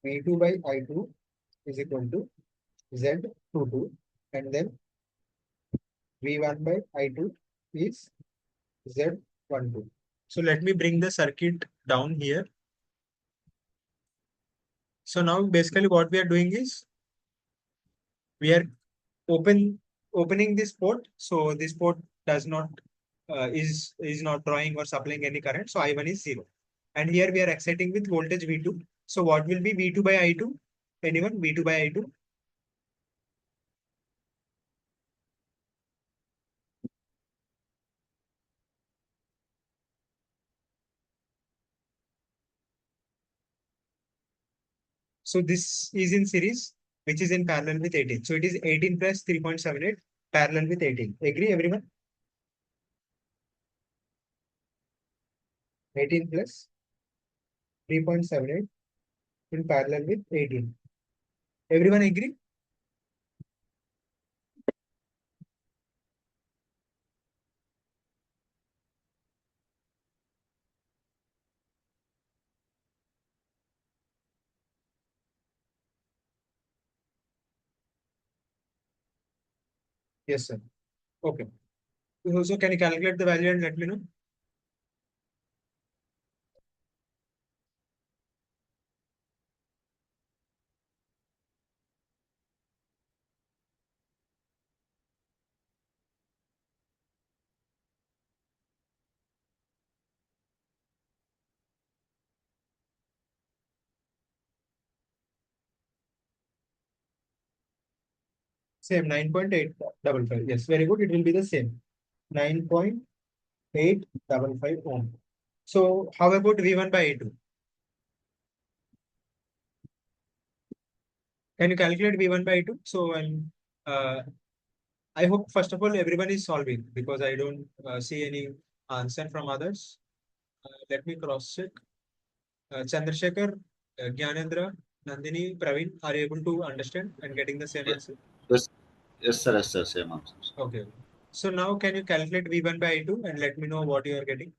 V2 by I2 is equal to Z22. And then V1 by I2 is Z12. So let me bring the circuit down here. So now basically what we are doing is we are opening this port. So this port does not is not drawing or supplying any current. So I1 is 0. And here we are exciting with voltage V2. So what will be V2 by I2? Anyone? V2 by I2? So this is in series, which is in parallel with 18. So it is 18 plus 3.78 parallel with 18. Agree, everyone? 18 plus 3.78 in parallel with 18. Everyone agree? Yes, sir. Okay. So can you calculate the value and let me know? Same 9.855. Yes, very good. It will be the same 9.855 ohm. So how about V1 by A2? Can you calculate V1 by A2? So I hope first of all everyone is solving because I don't see any answer from others. Let me cross check. Chandrasekhar, Gyanendra, Nandini, Praveen are you able to understand and getting the same
Ye-
answer?
Yes, yes, sir. Same answers.
Okay. So now can you calculate V1 by I2 and let me know what you are getting?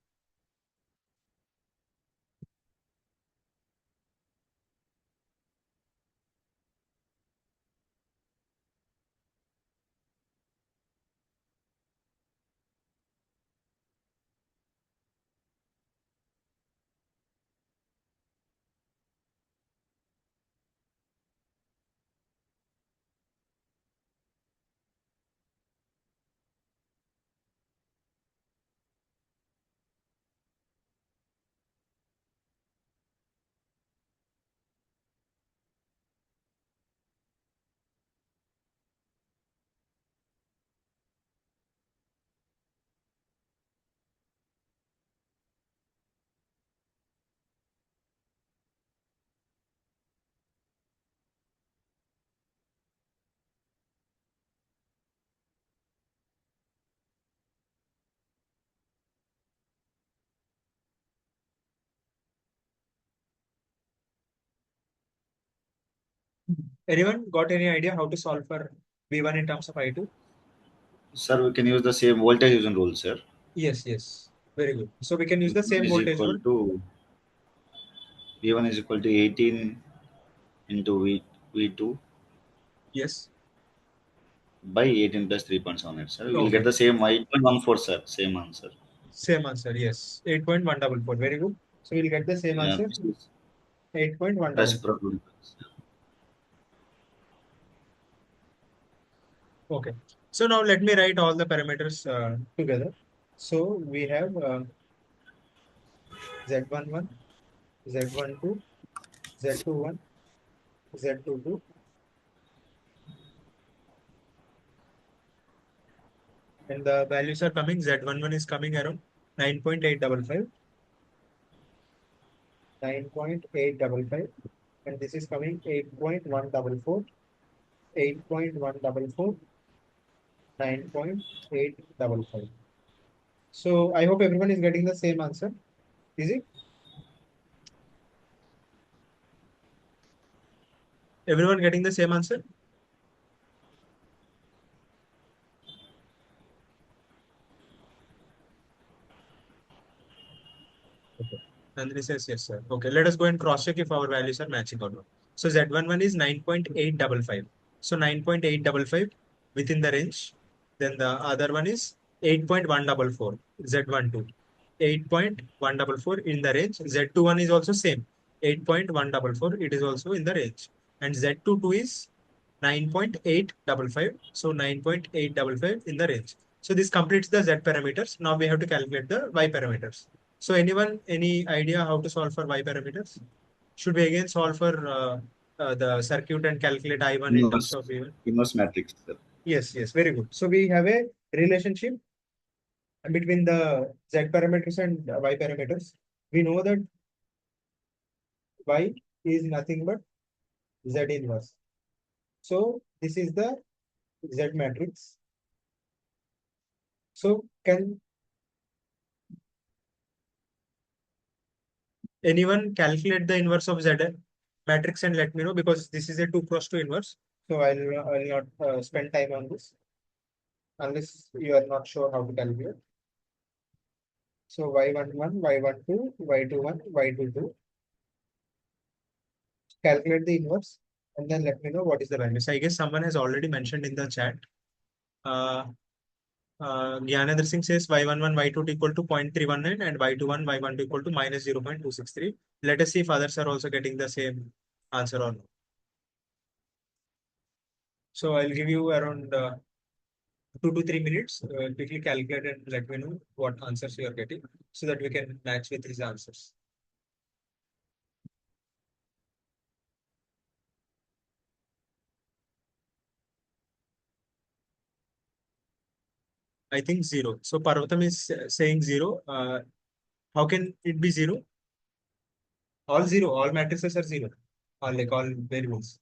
Anyone got any idea how to solve for V1 in terms of I2?
Sir, we can use the same voltage division rule, sir.
Yes, yes. Very good. So we can use the
V1
same
is
voltage
equal
rule.
to V1 is equal to 18 into V2
Yes.
by 18 plus 3.78, sir. We will get
Okay.
the same 8.14, sir. Same answer.
Same answer. Yes. 8.144. Very good. So we'll get the same
Yeah,
answer.
this is
8.144.
reciprocal.
Okay. So now let me write all the parameters together. So we have Z11, Z12, Z21, Z22, and the values are coming. Z11 is coming around 9.855, 9.855, and this is coming 8.144, 8.144, 9.855. So I hope everyone is getting the same answer. Is it? Everyone getting the same answer? Okay. Nandini says yes, sir. Okay, let us go and cross check if our values are matching or not. So Z11 is 9.855. So 9.855 within the range. Then the other one is 8.144. Z12. 8.144 in the range. Z21 is also same. 8.144. It is also in the range. And Z22 is 9.855. So 9.855 in the range. So this completes the Z parameters. Now we have to calculate the Y parameters. So anyone, any idea how to solve for Y parameters? Should we again solve for the circuit and calculate I1 in terms of V1?
Inverse matrix, sir.
Yes, yes, very good. So we have a relationship between the Z parameters and Y parameters. We know that Y is nothing but Z inverse. So this is the Z matrix. So can anyone calculate the inverse of Z matrix and let me know, because this is a 2 cross 2 inverse. So I'll not spend time on this unless you are not sure how to calculate. So y11, y12, y21, y22. Calculate the inverse and then let me know what is the value. So I guess someone has already mentioned in the chat. Gyanendra Singh says y11, y2 equal to 0.319 and y21, y12 equal to minus 0.263. Let us see if others are also getting the same answer or not. So I'll give you around 2 to 3 minutes. Quickly calculate and let me know what answers you are getting so that we can match with his answers. I think 0. So Parvatam is saying 0. How can it be 0? All 0. All matrices are 0. Or like all variables.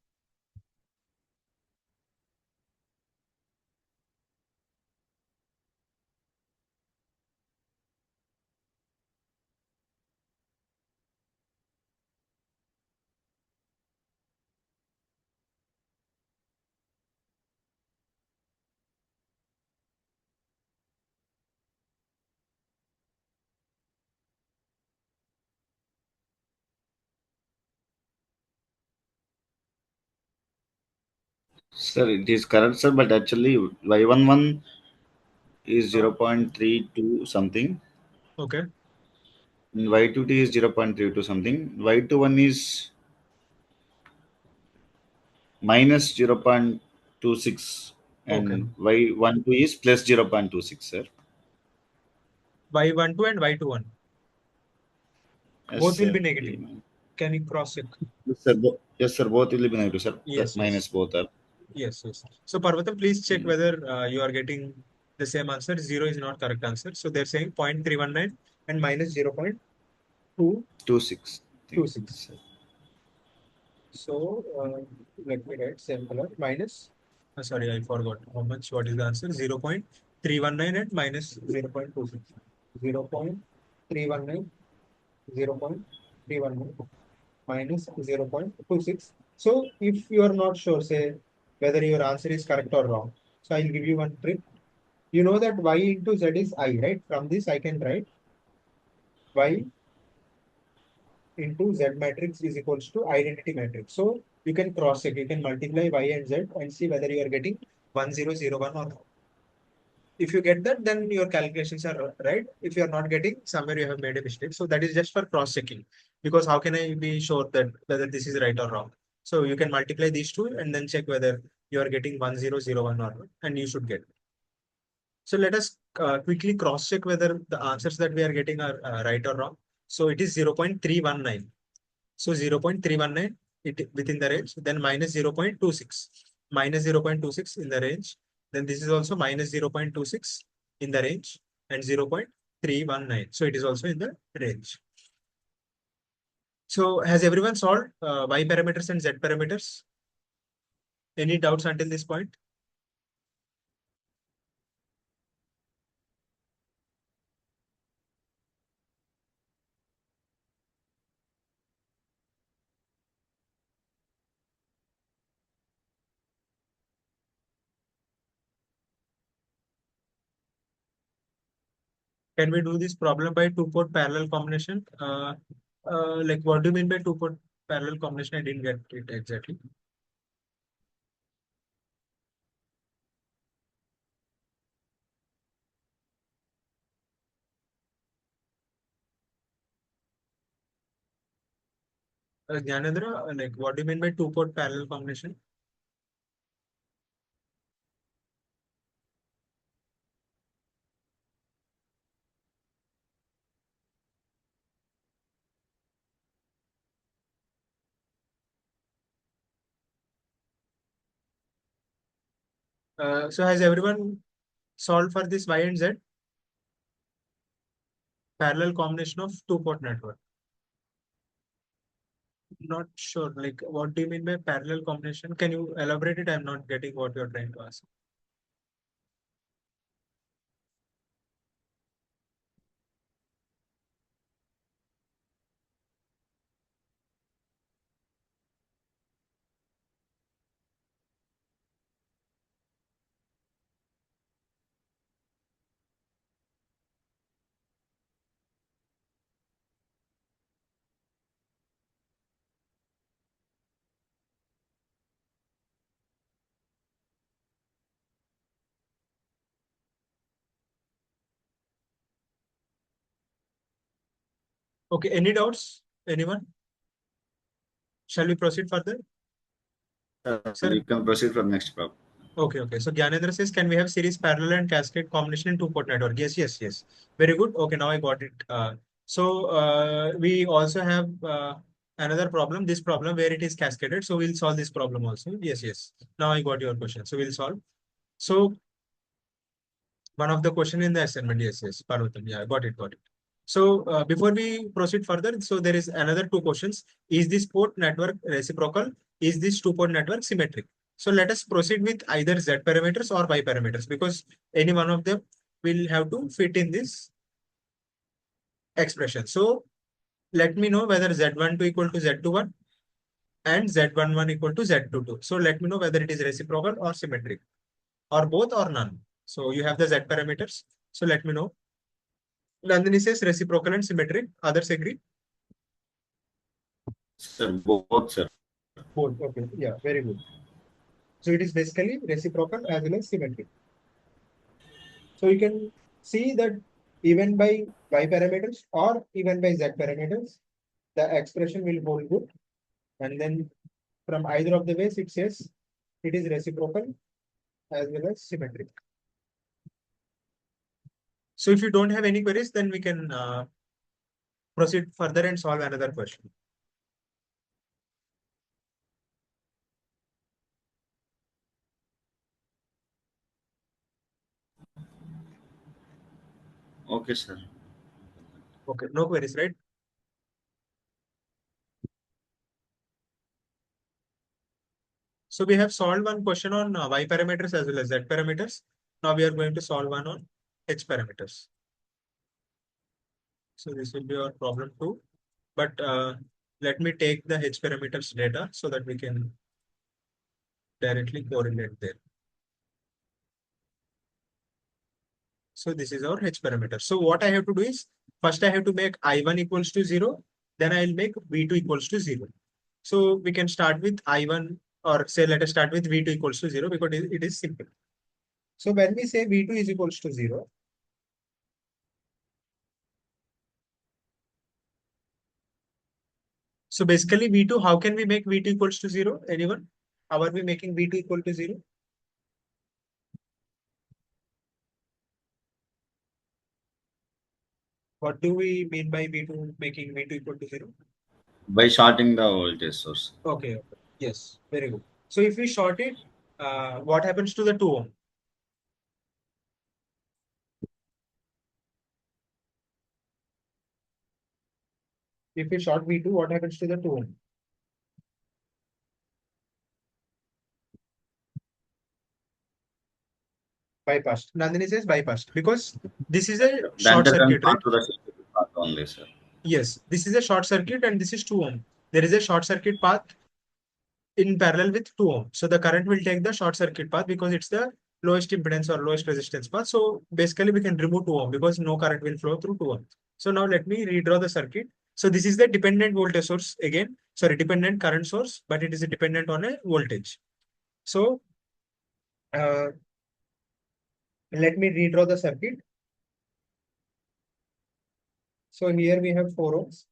Sir, it is correct, sir, but actually y11 is 0.32 something.
Okay.
And y22 is 0.32 something. Y21 is minus 0.26
Okay.
and y12 is plus 0.26, sir.
Y12 and Y21.
Yes,
Both will
sir.
be negative. Can you cross check?
Yes, sir. Yes, sir. Both will be negative, sir.
Yes,
Minus
yes.
both are.
Yes, yes. So Parvatam, please check whether you are getting the same answer. 0 is not correct answer. So they're saying 0.319 and minus 0.226.
26.
So let me write same color minus. Sorry, I forgot how much. What is the answer? 0.319 and minus 0.26. 0.319, 0.319 minus 0.26. So if you are not sure, say whether your answer is correct or wrong. So I'll give you one trick. You know that y into z is I, right? From this I can write y into Z matrix is equals to identity matrix. So you can cross check, you can multiply Y and Z and see whether you are getting 1001 or not. If you get that, then your calculations are right. If you are not getting, somewhere you have made a mistake. So that is just for cross checking, because how can I be sure that whether this is right or wrong? So you can multiply these two and then check whether you are getting 1001 or not, and you should get. So let us quickly cross check whether the answers that we are getting are right or wrong. So it is 0.319. So 0.319 it within the range, then minus 0.26, minus 0.26 in the range. Then this is also minus 0.26 in the range and 0.319. So it is also in the range. So has everyone solved Y parameters and Z parameters? Any doubts until this point? Can we do this problem by two-port parallel combination? Like what do you mean by two-port parallel combination? I didn't get it exactly. Jnanendra, like what do you mean by two-port parallel combination? So has everyone solved for this Y and Z? Parallel combination of two-port network. Not sure, like what do you mean by parallel combination? Can you elaborate it? I'm not getting what you're trying to ask. Okay, any doubts? Anyone? Shall we proceed further? Sir?
You can proceed for next problem.
Okay. So Gyanendra says, can we have series parallel and cascade combination in two-port network? Yes. Very good. Okay, now I got it. We also have another problem, this problem where it is cascaded. So we'll solve this problem also. Yes. Now I got your question. So we'll solve. So one of the question in the assignment, yes, Parvatam, yeah, got it. So before we proceed further, so there is another two questions. Is this port network reciprocal? Is this two-port network symmetric? So let us proceed with either Z parameters or Y parameters because any one of them will have to fit in this expression. So let me know whether Z12 equal to Z21 and Z11 equal to Z22. So let me know whether it is reciprocal or symmetric or both or none. So you have the Z parameters. So let me know. Nandini says reciprocal and symmetric. Others agree?
Sir, both, sir.
Both. Okay. Yeah, very good. So it is basically reciprocal as well as symmetric. So you can see that even by Y parameters or even by Z parameters, the expression will hold good. And then from either of the ways, it says it is reciprocal as well as symmetric. So if you don't have any queries, then we can proceed further and solve another question.
Okay, sir.
Okay, no queries, right? So we have solved one question on Y parameters as well as Z parameters. Now we are going to solve one on H parameters. So this will be our problem 2. But let me take the H parameters data so that we can directly correlate there. So this is our H parameter. So what I have to do is, first I have to make I1 equals to 0. Then I'll make V2 equals to 0. So we can start with I1 or say let us start with V2 equals to 0 because it is simple. So when we say V2 is equals to 0, so basically V2, how can we make V2 equals to 0? Anyone? How are we making V2 equal to 0? What do we mean by V2 making V2 equal to 0?
By shorting the voltage source.
Okay. Yes, very good. So if we short it, what happens to the 2 ohm? If we short V2, what happens to the 2 ohm? Bypassed. Nandini says bypassed because this is a
The
short
entire current
circuit, right?
path to the circuit path only, sir.
Yes, this is a short circuit and this is 2 ohm. There is a short circuit path in parallel with 2 ohm. So the current will take the short circuit path because it's the lowest impedance or lowest resistance path. So basically we can remove 2 ohm because no current will flow through 2 ohm. So now let me redraw the circuit. So this is the dependent voltage source again. Sorry, dependent current source, but it is dependent on a voltage. So uh, let me redraw the circuit. So here we have 4 ohms.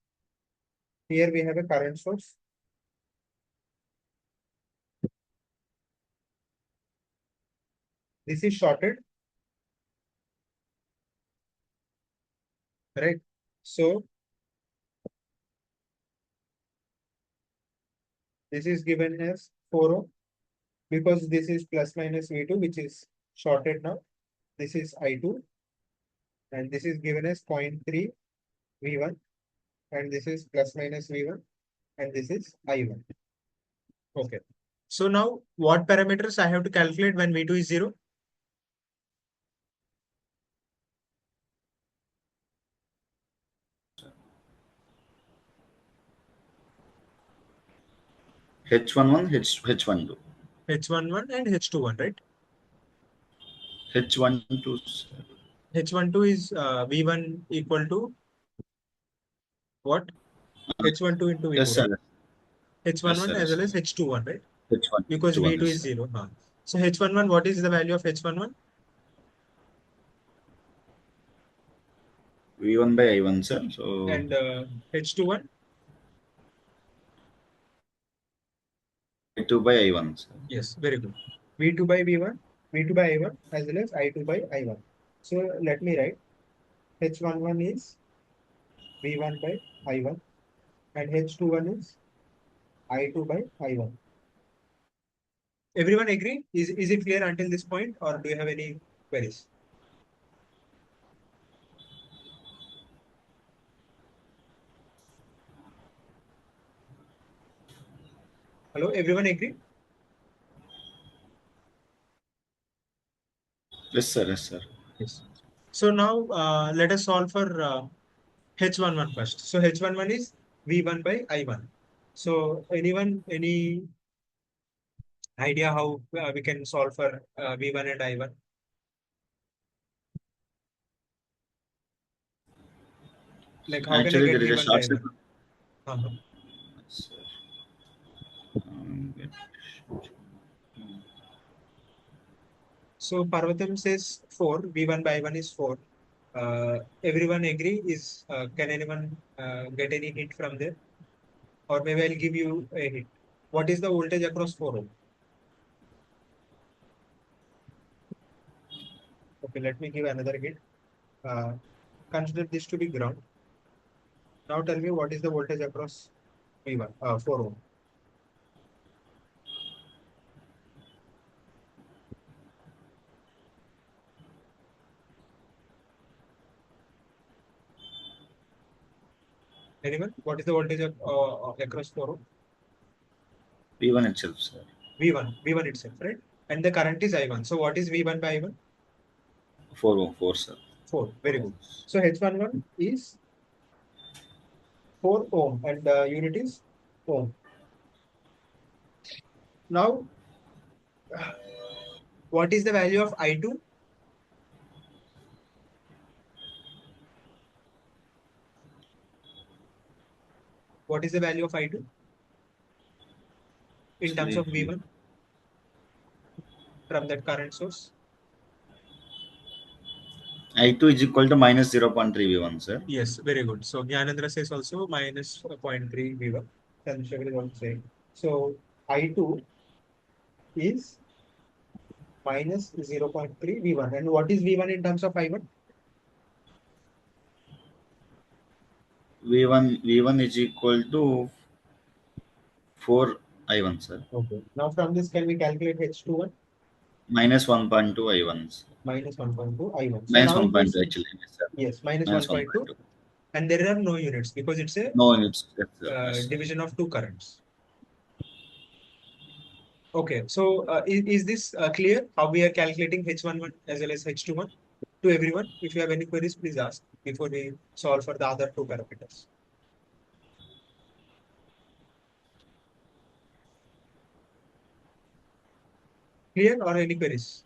Here we have a current source. This is shorted, right? So this is given as 4 ohm. because this is plus minus V2, which is shorted now. This is I2, and this is given as 0.3 V1, and this is plus minus V1, and this is I1. Okay. So now what parameters I have to calculate when V2 is 0?
H11, H12.
H11 and H21, right?
H12,
H12 is V1 equal to what? H12 into V2,
yes, sir.
right?
Yes,
H11
sir.
as
Yes,
well as
sir.
H21, right?
H1,
Because
H1,
V2
yes,
is
sir.
0. So H11, what is the value of H11?
V1 by I1, sir. So
And H21?
I2 by I1, sir.
Yes, very good. V2 by V1, V2 by I1 as well as I2 by I1. So let me write H11 is V1 by I1 and H21 is I2 by I1. Everyone agree? Is it clear until this point, or do you have any queries? Hello, everyone agree?
Yes, sir. Yes, sir.
Yes. So now let us solve for H11 first. So H11 is V1 by I1. So anyone, any idea how we can solve for V1 and I1? Like how can I
Actually,
get
there is a
V1 by
short
I1?
circuit.
Uh-huh.
Yes, sir. Get-
So Parvatam says 4, V1 by I1 is 4. Everyone agree is, can anyone get any hint from there? Or maybe I'll give you a hint. What is the voltage across 4 ohm? Okay, let me give another hint. Uh, Consider this to be ground. Now tell me what is the voltage across V1, 4 ohm. Anyone? What is the voltage across 4 ohm?
V1 itself, sir.
V1 itself, right? And the current is I1. So what is V1 by I1?
4, sir.
4.
4
Very good.
ohms.
So H11 is 4 ohm and the unit is ohm. Now, what is the value of I2? What is the value of I2 in terms
Actually,
of V1 from that current source?
I2 is equal to minus 0.3 V1, sir.
Yes, very good. So Gyanendra says also minus 0.3 V1. Chandrasekhar is also saying. So I2 is minus 0.3 V1. And what is V1 in terms of I1?
V1 is equal to 4 I1, sir.
Okay. Now from this, can we calculate H21?
Minus 1.2 I1, sir.
Minus 1.2 I1. So
Minus
now if we
1.2
see,
actually. Yes, sir.
yes, minus
Minus
1.2.
1.2.
And there are no units because it's a
No units. Yes, sir. Yes, sir.
division of two currents. Okay, so is this clear how we are calculating H11 as well as H21 to everyone? If you have any queries, please ask before we solve for the other two parameters. Clear or any queries?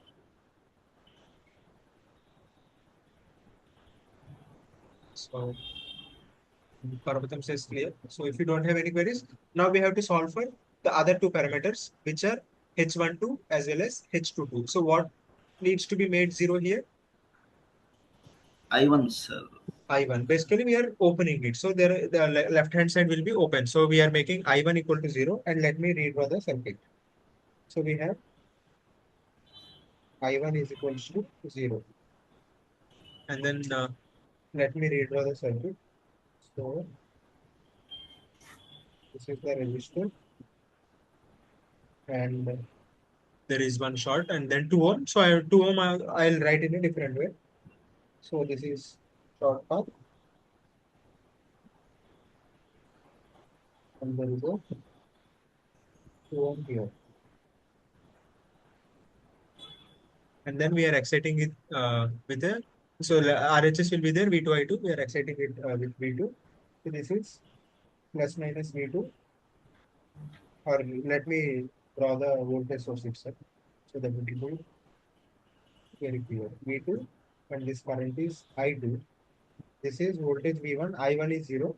So Parvatam says clear. So if you don't have any queries, now we have to solve for the other two parameters, which are H12 as well as H22. So what needs to be made zero here?
I1, sir.
I1. Basically, we are opening it. So there, the left hand side will be open. So we are making I1 equal to 0. And let me redraw the circuit. So we have I1 is equal to 0. And then let me redraw the circuit. So this is the resistor. And there is one short, and then 2 ohm. So I have 2 ohm, I'll write in a different way. So this is short path. And there is a 2 ohm here. And then we are exciting it with a, so RHS will be there, V2, I2. We are exciting it with V2. So this is plus minus V2. Or let me draw the voltage source itself. So that will be very clear. V2, and this current is I2. This is voltage V1, I1 is 0,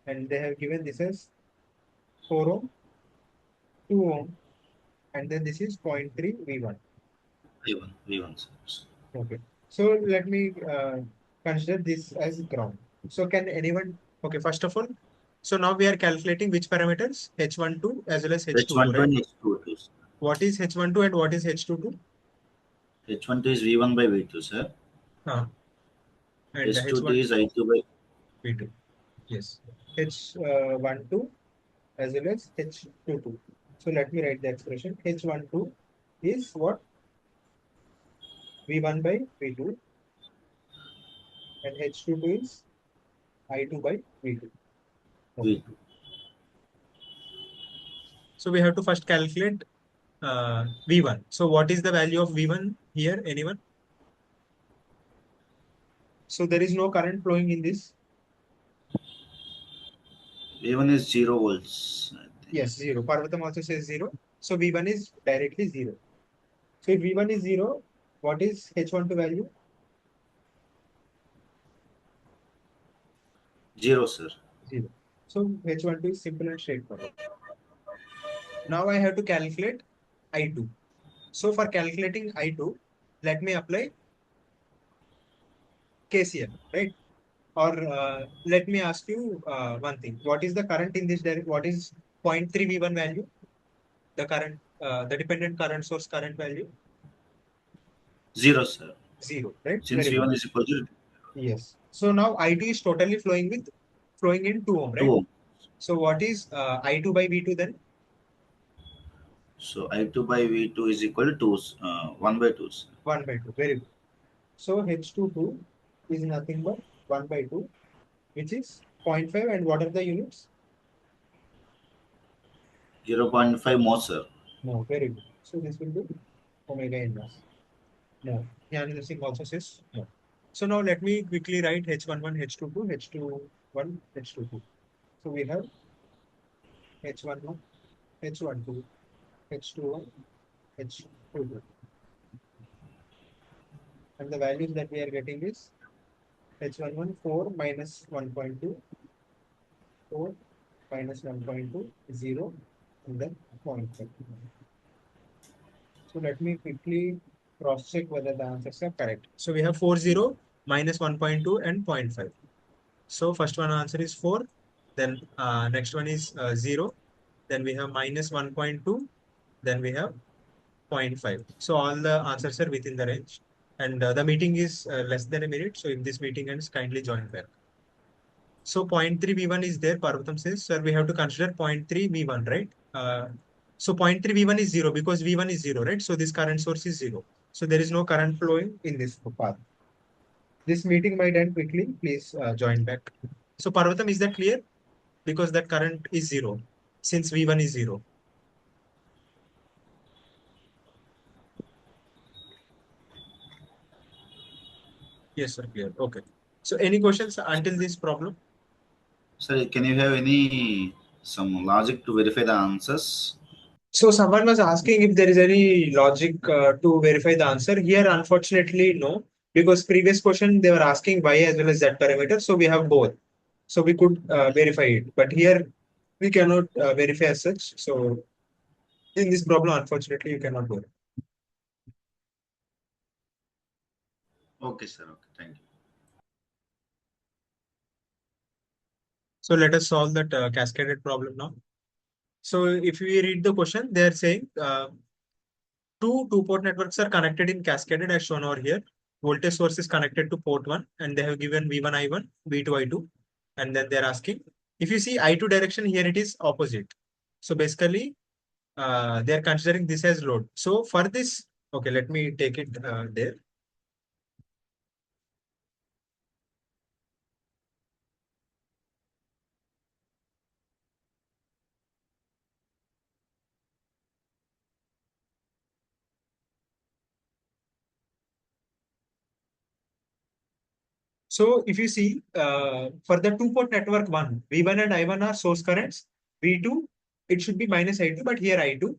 and they have given this as 4 ohm, 2 ohm, and then this is 0.3 V1.
V1, sir.
Okay. So let me consider this as ground. So can anyone, okay, first of all, so now we are calculating which parameters? H12 as well as H22,
H12
right?
and H22, sir.
What is H12 and what is H22?
H12 is V1 by V2, sir.
And
H22 is
H1
I2 by
V2. Yes. H12 as well as H22. So let me write the expression. H12 is what? V1 by V2, and H22 is I2 by V2. Okay.
V2.
So we have to first calculate V1. So what is the value of V1 here? Anyone? So there is no current flowing in this.
V1 is 0 volts, I think.
Yes, 0. Parvatam also says 0. So V1 is directly 0. So if V1 is 0, what is H12 value?
0, sir.
0. So H12 is simple and straightforward. Now I have to calculate I2. So for calculating I2, let me apply KCL, right? Or let me ask you one thing. What is the current in this direction? What is 0.3 V1 value? The current, the dependent current source current value?
0, sir.
0, right?
Since
Very good.
V1 is equal to
Yes. So now I2 is totally flowing in 2 ohm,
2
right?
ohm.
So what is I2 by V2 then?
So I2 by V2 is equal to 1 by 2, sir.
1 by 2. Very good. So H22 is nothing but 1 by 2, which is 0.5. And what are the units?
0.5 more, sir.
No, very good. So this will be omega inverse. No. Jnanendra Singh also says no. So now let me quickly write H11, H22, H21, H22. So we have H11, H12, H21, H22. And the values that we are getting is H11 4 minus 1.2, 4 minus 1.2, 0, and then 0.5. So let me quickly cross check whether the answers are correct. So we have 4, 0, minus 1.2 and 0.5. So first one answer is 4. Then next one is 0. Then we have minus 1.2. Then we have 0.5. So all the answers are within the range. And the meeting is less than a minute. So if this meeting ends, kindly join back. So 0.3 V1 is there. Parvatam says, sir, we have to consider 0.3 V1, right? So 0.3 V1 is 0 because V1 is 0, right? So this current source is 0. So there is no current flowing in this path. This meeting might end quickly. Please join back. So Parvatam, is that clear? Because that current is 0 since V1 is 0. Yes, sir, clear. Okay. So any questions until this problem?
Sir, can you have some logic to verify the answers?
So someone was asking if there is any logic to verify the answer. Here, unfortunately, no, because previous question they were asking y as well as z parameter. So we have both. So we could verify it. But here we cannot verify as such. So in this problem, unfortunately, you cannot do it.
Okay, sir. Okay, thank you.
So let us solve that cascaded problem now. So if we read the question, they are saying two-port networks are connected in cascaded as shown over here. Voltage source is connected to port 1 and they have given V1 I1, V2 I2. And then they're asking, if you see I2 direction here, it is opposite. So basically, they are considering this as load. So for this, okay, let me take it there. So if you see for the two-port network one, V1 and I1 are source currents. V2, it should be minus I2, but here I2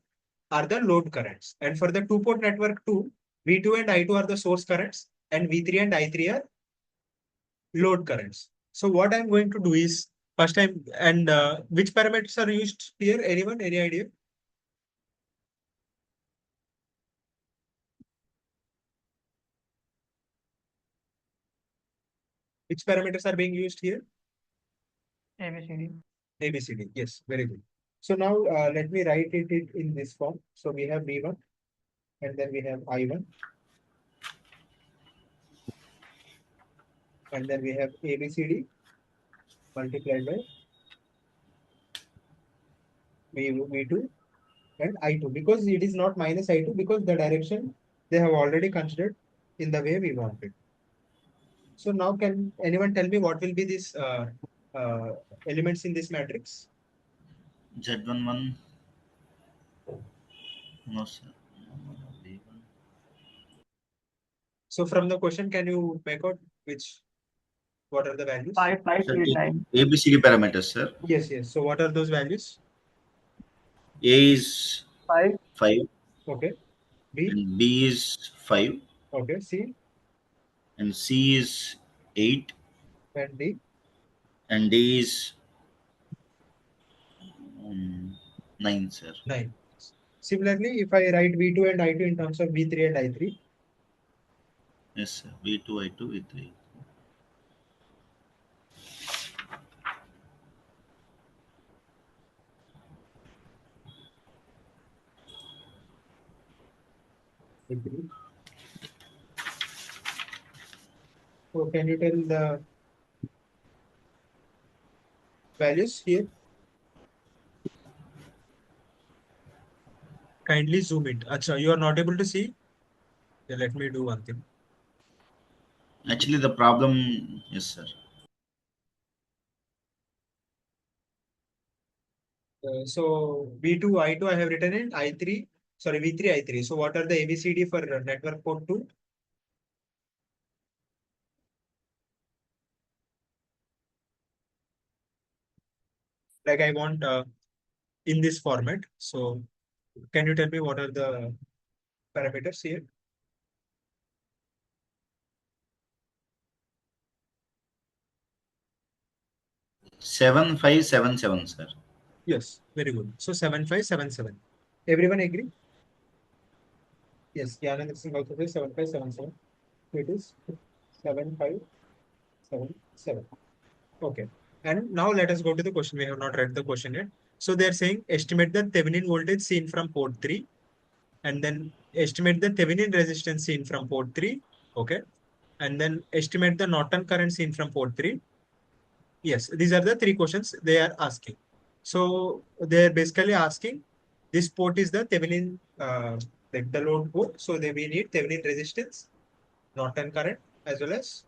are the load currents. And for the two-port network two, V2 and I2 are the source currents, and V3 and I3 are load currents. So what I'm going to do is first time, and which parameters are used here? Anyone? Any idea? Which parameters are being used here?
ABCD.
ABCD. Yes, very good. So now let me write it in this form. So we have V1 and then we have I1 and then we have ABCD multiplied by V2 and I2 because it is not minus I2 because the direction they have already considered in the way we wanted. So now can anyone tell me what will be this uh, elements in this matrix?
Z11. No, sir. V1.
So from the question, can you make out what are the values?
5, 5,
Sir,
8, 9.
ABCD parameters, sir.
Yes, yes. So what are those values?
A is
5,
5
Okay. B.
and B is 5
Okay. C
and C is 8
and D.
and D is 9, sir.
9. Similarly, if I write V2 and I2 in terms of V3 and I3,
Yes, sir. V2, I2, V3.
V3. So can you tell the values here? Kindly zoom it. Acha, you are not able to see? Yeah, let me do one thing.
Actually, the problem, yes, sir.
So V2, I2 I have written in I3, sorry, V3, I3. So what are the ABCD for network port 2? Like I want in this format. So can you tell me what are the parameters here?
7577, sir.
Yes, very good. So 7577. Everyone agree? Yes, Yanand Singh also says 7577. It is 7577. Okay. And now let us go to the question. We have not read the question yet. So they are saying estimate the Thevenin voltage seen from port 3 and then estimate the Thevenin resistance seen from port 3. Okay. And then estimate the Norton current seen from port 3. Yes, these are the three questions they are asking. So they are basically asking this port is the Thevenin, like the load port. So we need Thevenin resistance, Norton current, as well as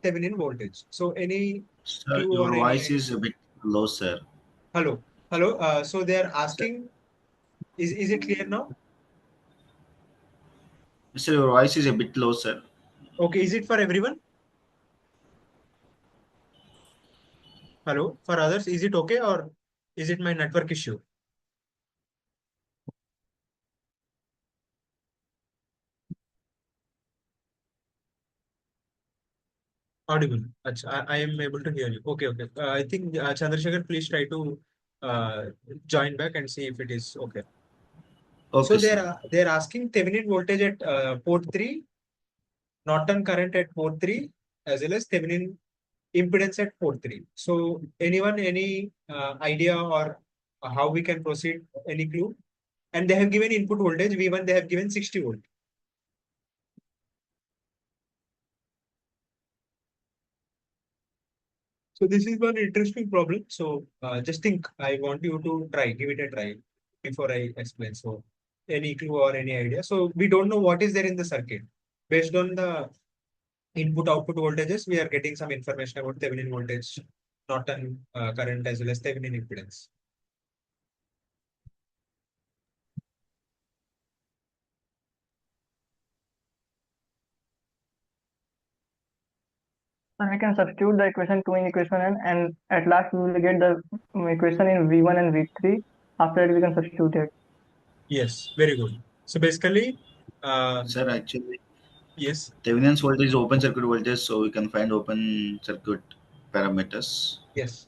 Thevenin voltage. So any
Sir,
clue
your
or any
voice
idea?
is a bit low, sir.
Hello, hello. So they are
Sir,
asking, is it clear now?
sir, your voice is a bit low, sir.
Okay, is it for everyone? Hello, for others, is it okay or is it my network issue? Audible. Achha, I am able to hear you. Okay, okay. I think Chandrasekhar, please try to uh, join back and see if it is okay. So
Okay, sir.
they're asking Thevenin voltage at port 3, Norton current at port 3, as well as Thevenin impedance at port 3. So anyone, any idea or how we can proceed? Any clue? And they have given input voltage V1, they have given 60 volt. So this is one interesting problem. So just think, I want you to try, give it a try. before I explain. So any clue or any idea? So we don't know what is there in the circuit. Based on the input output voltages, we are getting some information about Thevenin voltage, Norton current, as well as Thevenin impedance.
And we can substitute the equation 2 in equation n, and at last we will get the equation in V1 and V3. After that, we can substitute it.
Yes, very good. So basically,
Sir, actually,
yes,
Thevenin's voltage is open circuit voltage, so we can find open circuit parameters.
yes,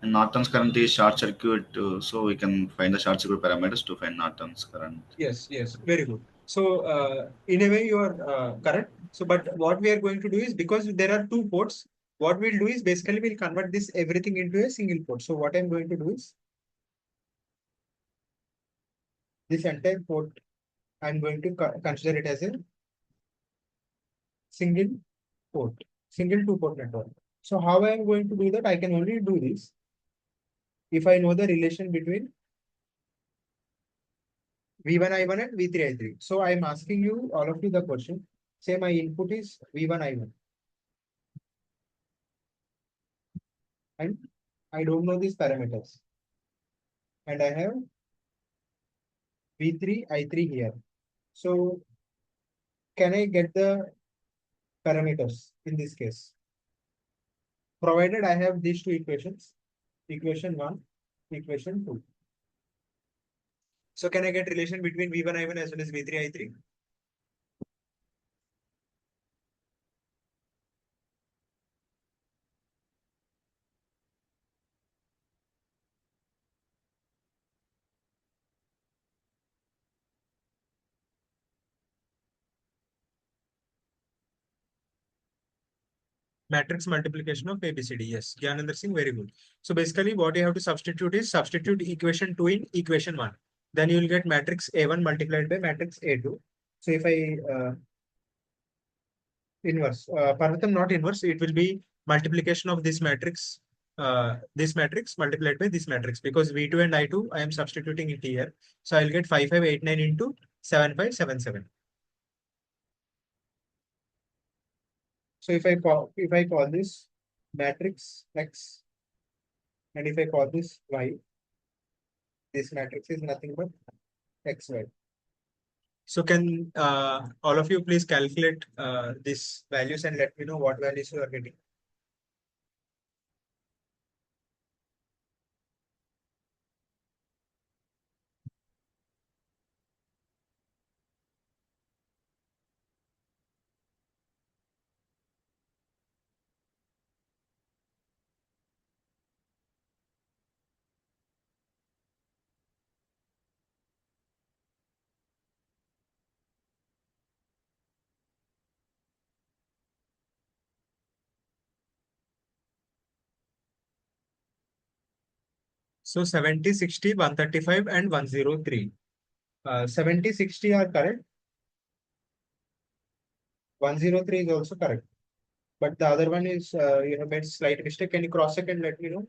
And Norton's current is short circuit, so we can find the short circuit parameters to find Norton's current.
yes, very good. So in a way, you are correct. So, but what we are going to do is, because there are two ports, what we'll do is basically we'll convert this everything into a single port. So what I'm going to do is this entire port, I'm going to consider it as a single port, single two port network. So how I am going to do that? I can only do this if I know the relation between V1 I1 and V3 I3. So I'm asking you, all of you, the question. Say my input is V1 I1, and I don't know these parameters, and I have V3 I3 here. So can I get the parameters in this case? Provided I have these two equations, equation 1, equation 2. So can I get relation between V1 I1 as well as V3 I3? Matrix multiplication of ABCD. Yes, Gyanendra Singh, very good. So basically what you have to substitute is substitute equation 2 in equation 1. Then you will get matrix A1 multiplied by matrix A2. So if I inverse, Parvatam, not inverse, it will be multiplication of this matrix multiplied by this matrix, because V2 and I2, I am substituting it here. So I'll get 5589 into 7577. So if I call this matrix X, and if I call this Y, this matrix is nothing but XY. So can all of you please calculate these values and let me know what values you are getting. So 70, 60, 135 and 103. 70, 60 are correct. 103 is also correct. But the other one is you have made slight mistake. Can you cross check and let me know?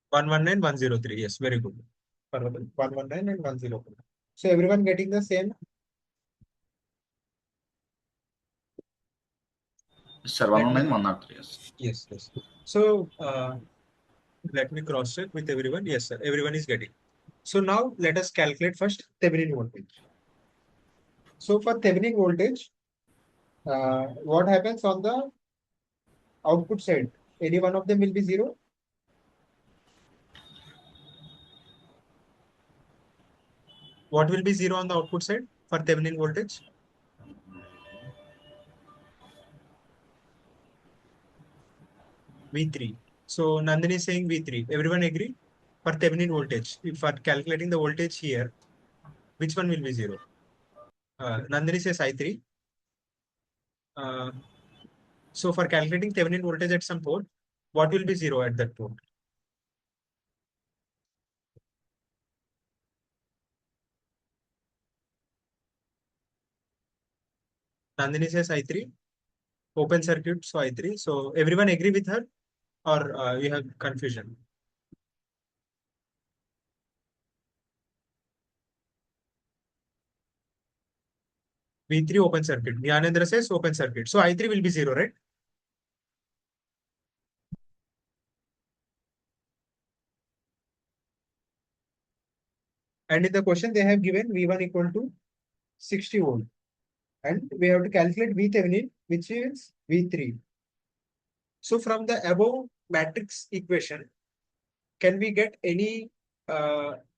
One one nine 103. Yes, very good. 119 and 103. So everyone getting the same.
Sir, 119, 103.
Yes, yes. So let me cross check with everyone. Yes, sir. Everyone is getting. So now let us calculate first Thevenin voltage. So for Thevenin voltage, what happens on the output side? Any one of them will be zero. What will be zero on the output side for Thevenin voltage? V3. So Nandini is saying V3. Everyone agree? For Thevenin voltage, if for calculating the voltage here, which one will be zero? Nandini says I3. So for calculating Thevenin voltage at some port, what will be zero at that port? Nandini says I3. Open circuit, so I3. So everyone agree with her, or you have confusion? V3 open circuit. Gyanendra says open circuit. So I3 will be 0, right? And in the question, they have given V1 equal to 60 volt. And we have to calculate VThevenin, which is V3. So from the above matrix equation, can we get any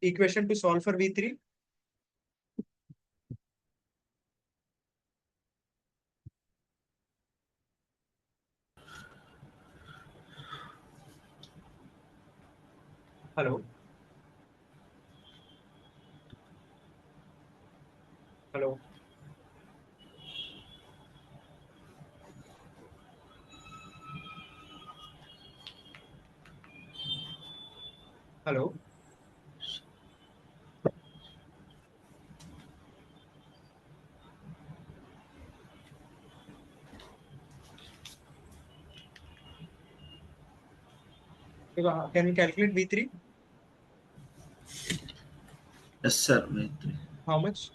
equation to solve for V3? Hello? Hello? Hello? Can we calculate V3?
Yes, sir. V3.
How much?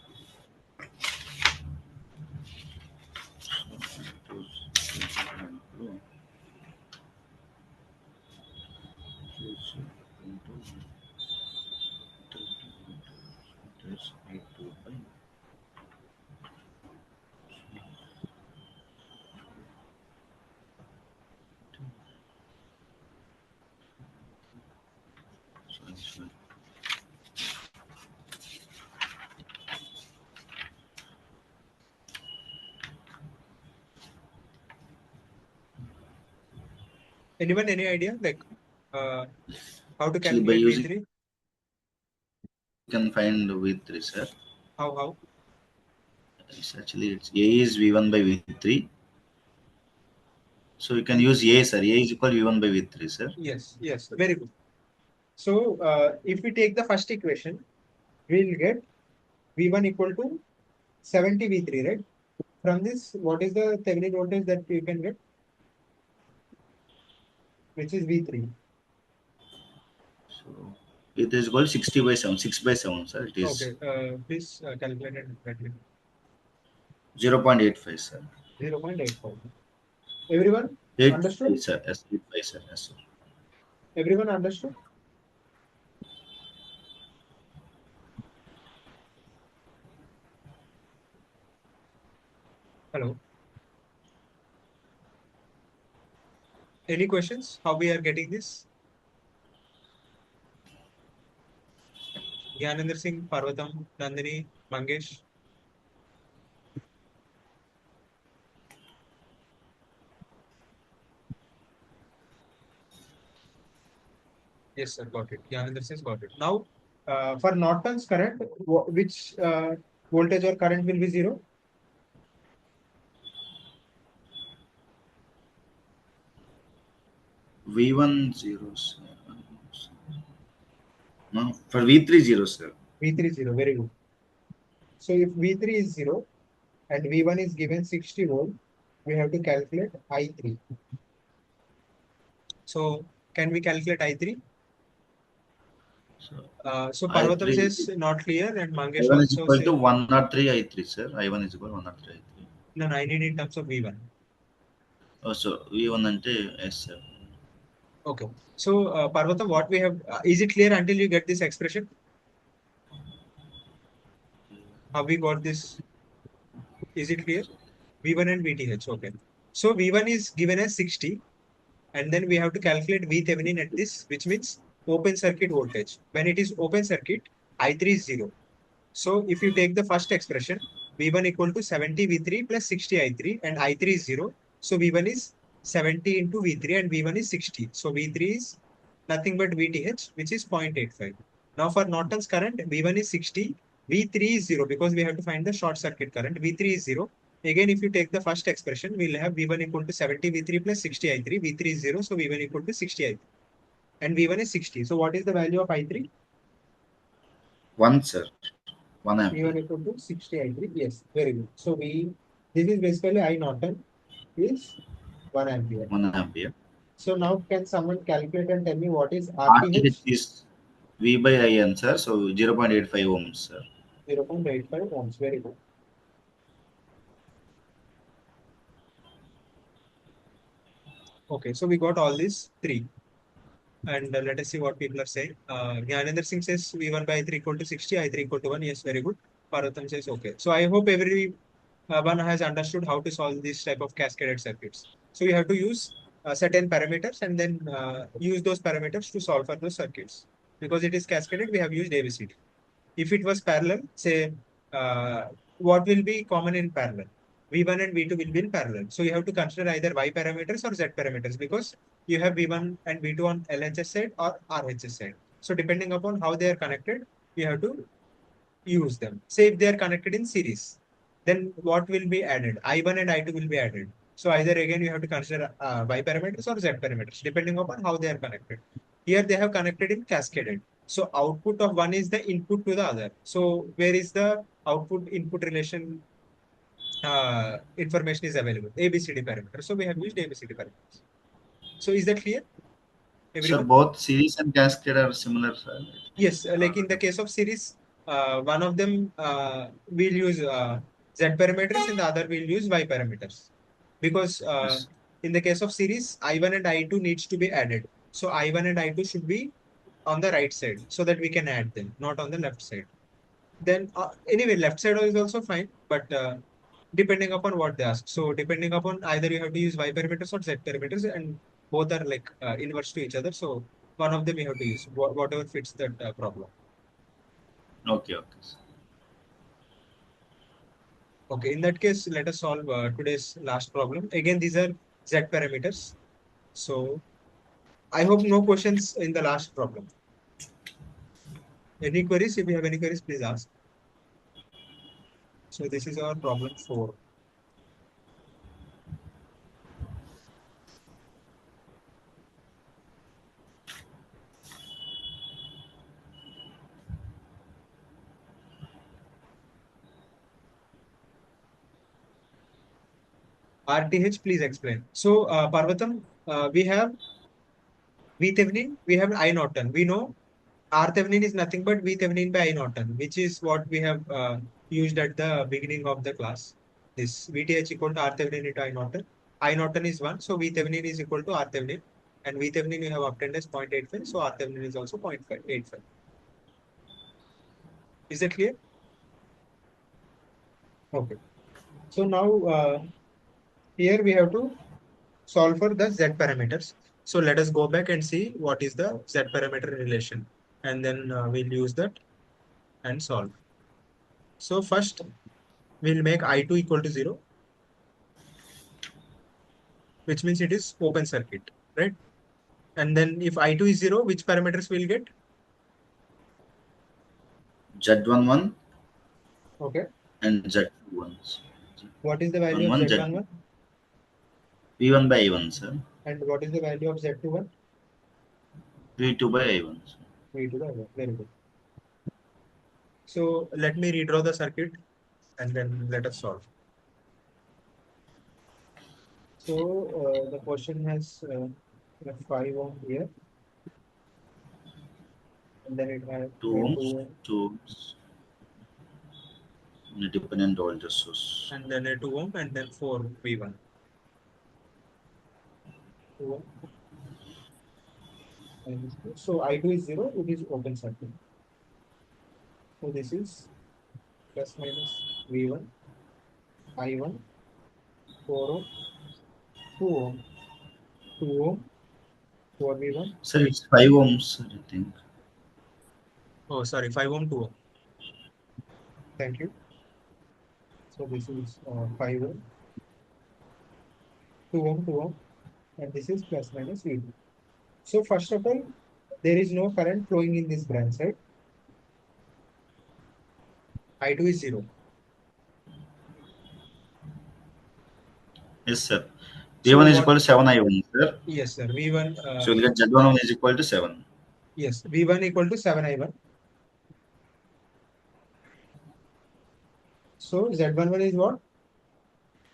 Anyone, any idea? Like how to
Actually, by
calculate
using,
V3?
you can find V3, sir.
How?
It's actually, it's A is V1 by V3. So you can use A, sir. A is equal to V1 by V3, sir.
Yes, very good. So if we take the first equation, we'll get V1 equal to 70 V3, right? From this, what is the Thevenin voltage that you can get? Which is V3.
So it is equal to 60 by 7, 6 by 7, sir. It is
Okay, please calculate it exactly.
0.85, sir.
0.85. Everyone
8,
understood?
sir. Yes, 8, sir. Yes, sir.
Everyone understood? Hello. Any questions? How we are getting this? Gyanendra Singh, Parvatam, Nandini, Mangesh. Yes, sir, got it. Gyanendra Singh got it. Now, for Norton's current, which voltage or current will be 0?
V1 0, sir. No, for V3 0, sir.
V3 0, very good. So if V3 is 0 and V1 is given 60 volt, we have to calculate I3. So can we calculate I3? So Parvatam
I3,
says not clear and Mangesh
I1 is
also
equal to
says
103 I3, sir. I1 is equal to 103 I3.
no, I need in terms of V1.
Oh, so V1 ante yes, sir.
Okay. So Parvatam, what we have, is it clear until you get this expression? How we got this? Is it clear? V1 and VTH. Okay. So V1 is given as 60 and then we have to calculate VThevenin at this, which means open circuit voltage. When it is open circuit, I3 is 0. So if you take the first expression, V1 equal to 70 V3 plus 60 I3 and I3 is 0. So V1 is 70 into V3 and V1 is 60. So V3 is nothing but VTH, which is 0.85. Now for Norton's current, V1 is 60, V3 is 0 because we have to find the short circuit current. V3 is 0. Again, if you take the first expression, we'll have V1 equal to 70 V3 plus 60 I3. V3 is 0, so V1 equal to 60 I3. And V1 is 60. So what is the value of I3?
1, sir. 1 ampere.
V1 equal to 60 I3. Yes, very good. So This is basically I Norton is 1 ampere.
1 ampere.
So now can someone calculate and tell me what is
RTH
RTH?
is V by IN, sir. So 0.85 ohms, sir.
0.85 ohms. Very good. Okay, so we got all these three. And let us see what people are saying. Gyanendra Singh says V1 by I3 equal to 60, I3 equal to 1. Yes, very good. Parvatam says okay. So I hope every one has understood how to solve this type of cascaded circuits. So we have to use certain parameters and then use those parameters to solve for those circuits. Because it is cascaded, we have used ABCD. If it was parallel, say, what will be common in parallel? V1 and V2 will be in parallel. So you have to consider either Y parameters or Z parameters because you have V1 and V2 on LHS side or RHS side. So depending upon how they are connected, you have to use them. Say if they are connected in series, then what will be added? I1 and I2 will be added. So either again you have to consider Y parameters or Z parameters depending upon how they are connected. Here they have connected in cascaded. So output of one is the input to the other. So where is the output input relation information is available? ABCD parameter. So we have used ABCD parameters. So is that clear,
Sir,
everyone?
both series and cascade are similar, sir.
Yes, like in the case of series, one of them will use Z parameters and the other will use Y parameters. Because
Yes.
in the case of series, I1 and I2 needs to be added. So I1 and I2 should be on the right side so that we can add them, not on the left side. Then anyway, left side is also fine, but depending upon what they ask. So depending upon either you have to use Y parameters or Z parameters and both are like inverse to each other. So one of them you have to use, whatever fits that problem.
Okay, okay, sir.
Okay, in that case, let us solve today's last problem. Again, these are Z parameters. So I hope no questions in the last problem. Any queries? If you have any queries, please ask. So this is our problem 4. RTH, please explain. So Parvatam, we have VThevenin, we have I Norton. We know RThevenin is nothing but VThevenin by I Norton, which is what we have used at the beginning of the class. This VTH equal to RThevenin into I Norton. I Norton is 1, so VThevenin is equal to RThevenin. And VThevenin we have obtained as 0.85, so RThevenin is also 0.85. Is that clear? Okay. So now here we have to solve for the Z parameters. So let us go back and see what is the Z parameter relation. And then we'll use that and solve. So first we'll make I2 equal to 0, which means it is open circuit, right? And then if I2 is 0, which parameters we'll get?
Z11
Okay.
and Z21.
What is the value of
Z11, Z
Z11?
V1 by I1, sir.
And what is the value of Z21?
V2 by I1, sir.
V2 by I1. Very good. So let me redraw the circuit and then let us solve. So the question has a 5 ohm here, and then it has
2
a 2
ohms,
ohm,
2 ohms. Independent voltage source.
and then a 2 ohm, and then 4 V1. 2 ohm. So I2 is 0, it is open circuit. So this is plus minus V1, I1, 4 ohm, 2 ohm, 2 ohm, 4 V1.
Sir, it's 5 ohms, sir, I think.
Oh, sorry, 5 ohm, 2 ohm. Thank you. So this is 5 ohm, 2 ohm, 2 ohm, and this is plus minus V2. So first of all, there is no current flowing in this branch, right? I2 is 0.
Yes, sir.
So
V1 is
what?
equal to 7 I1, sir.
Yes, sir. V1,
So we'll get Z11 is equal to 7.
yes, V1 equal to 7 I1. So Z11 is what?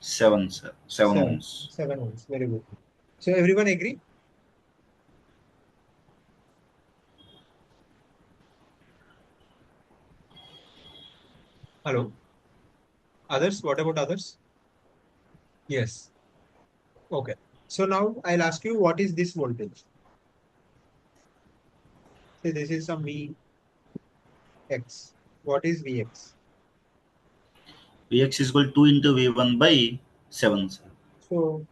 7, sir. 7 ohms.
7 ohms. Very good. So everyone agree? Hello. Others? What about others? Yes. Okay. So now I'll ask you, what is this voltage? Say this is some Vx. What is Vx?
Vx is equal to 2 into V1 by 7, sir.
So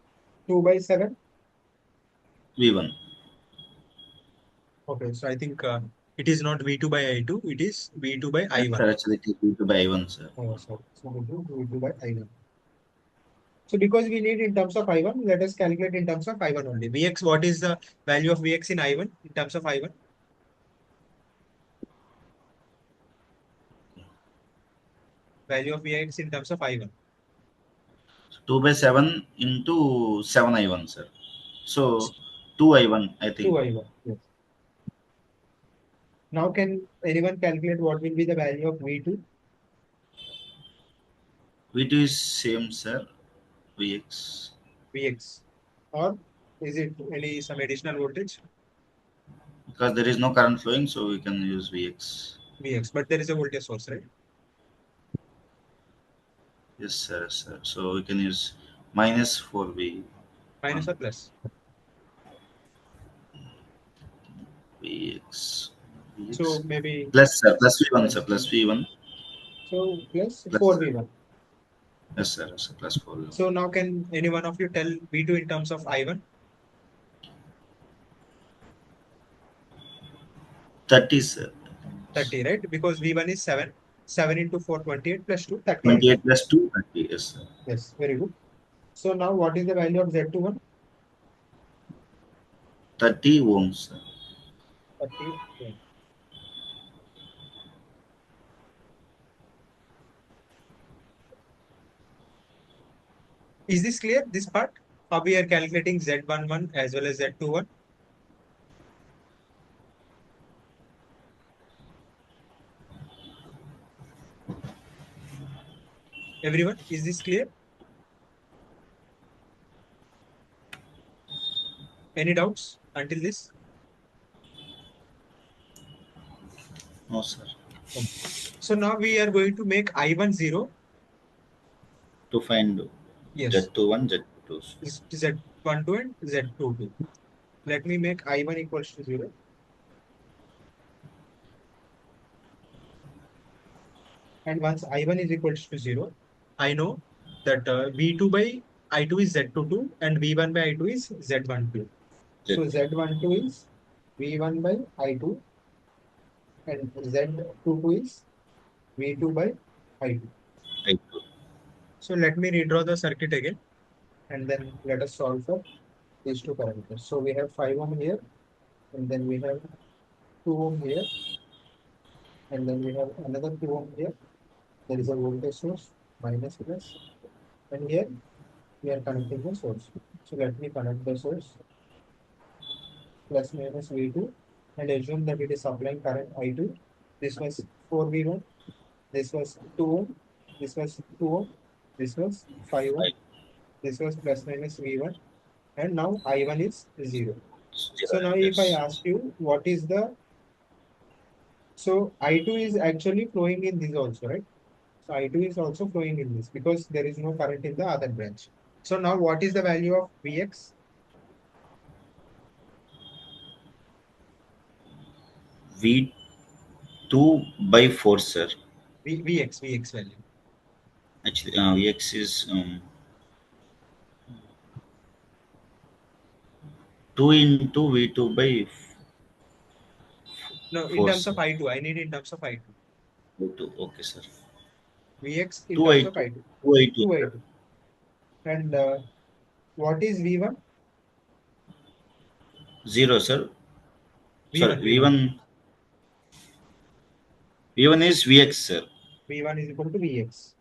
2 by 7.
V1.
Okay. So I think it is not V2 by I2. It is V2 by
Yes,
I1.
sir. Actually, it is V2 by I1, sir.
Oh, sorry. So V2 by I1. So because we need in terms of I1, let us calculate in terms of I1 only. Vx, what is the value of Vx in I1 in terms of I1? Value of Vx in terms of I1.
2 by 7 into 7 I1, sir. So 2 I1, I
2
think.
I1. Yes. Now can anyone calculate what will be the value of V2?
V2 is same, sir. Vx.
Vx. Or is it any some additional voltage?
Because there is no current flowing, so we can use Vx.
Vx. But there is a voltage source, right?
Yes, sir. Yes, sir. So we can use minus 4V.
Minus or plus?
Vx.
So
Vx.
maybe
Plus, sir. Plus V1, sir.
plus
Plus
V.
V1.
So plus
Plus, sir.
4V1.
Yes, sir. Yes, sir. Plus 4V1.
So now can any one of you tell V2 in terms of I1?
30, sir.
30, right? Because V1 is 7. 7 into 4, 28 plus 2, 38.
28 plus 2, 30. Yes, sir.
Yes, very good. So now what is the value of Z21?
30 ohms, sir.
30. Is this clear, this part? How we are calculating Z11 as well as Z21? Everyone, is this clear? Any doubts until this?
No, sir.
Okay. So now we are going to make I1 0.
To find
Yes,
Z21, Z22.
Z12 and Z22. Let me make I1 equals to 0. And once I1 is equals to 0, I know that V2 by I2 is Z22 and V1 by I2 is Z12. So Z12 is V1 by I2 and Z22 is V2 by I2.
Right.
So let me redraw the circuit again and then let us solve for these two parameters. So we have 5 ohm here and then we have 2 ohm here and then we have another 2 ohm here. There is a voltage source minus plus and here we are connecting the source. So let me connect the source plus minus V2 and assume that it is supplying current I2. This was 4V1, this was 2 ohm, this was 2 ohm, this was 5 ohm, this was plus minus V1 and now I1 is 0. So
0
now if I
amperes.
ask you what is the, so I2 is actually flowing in this also, right? So I2 is also flowing in this because there is no current in the other branch. So now what is the value of Vx?
V2 by 4, sir.
Vx value.
Actually, Vx is 2 into V2 by
No, in
4,
terms of
sir.
I2, I need in terms of I2.
V2. Okay, sir.
Vx in
2
terms of
I2.
I2.
2 I2,
Two
sir.
I2. And what is V1?
0, sir. Sorry,
V1, V1.
V1. V1 is Vx, sir.
V1 is equal to Vx,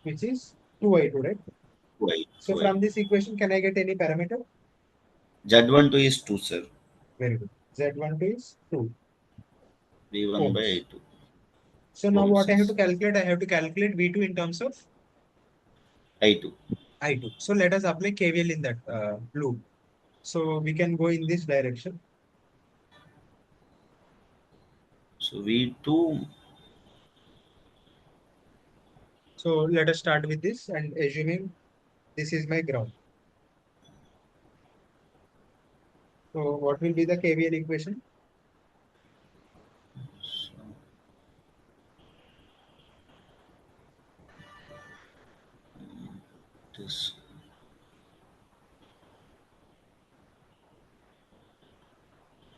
which is 2I2, right?
2 I2.
So from this equation, can I get any parameter?
Z12 is 2, sir.
Very good. Z12 is 2
V1 by
ohms.
I2.
So now
Ohms,
what I have to
yes.
calculate? I have to calculate V2 in terms of
I2.
I2. So let us apply KVL in that loop. So we can go in this direction.
So V2,
So let us start with this and assuming this is my ground. So what will be the KVL equation?
this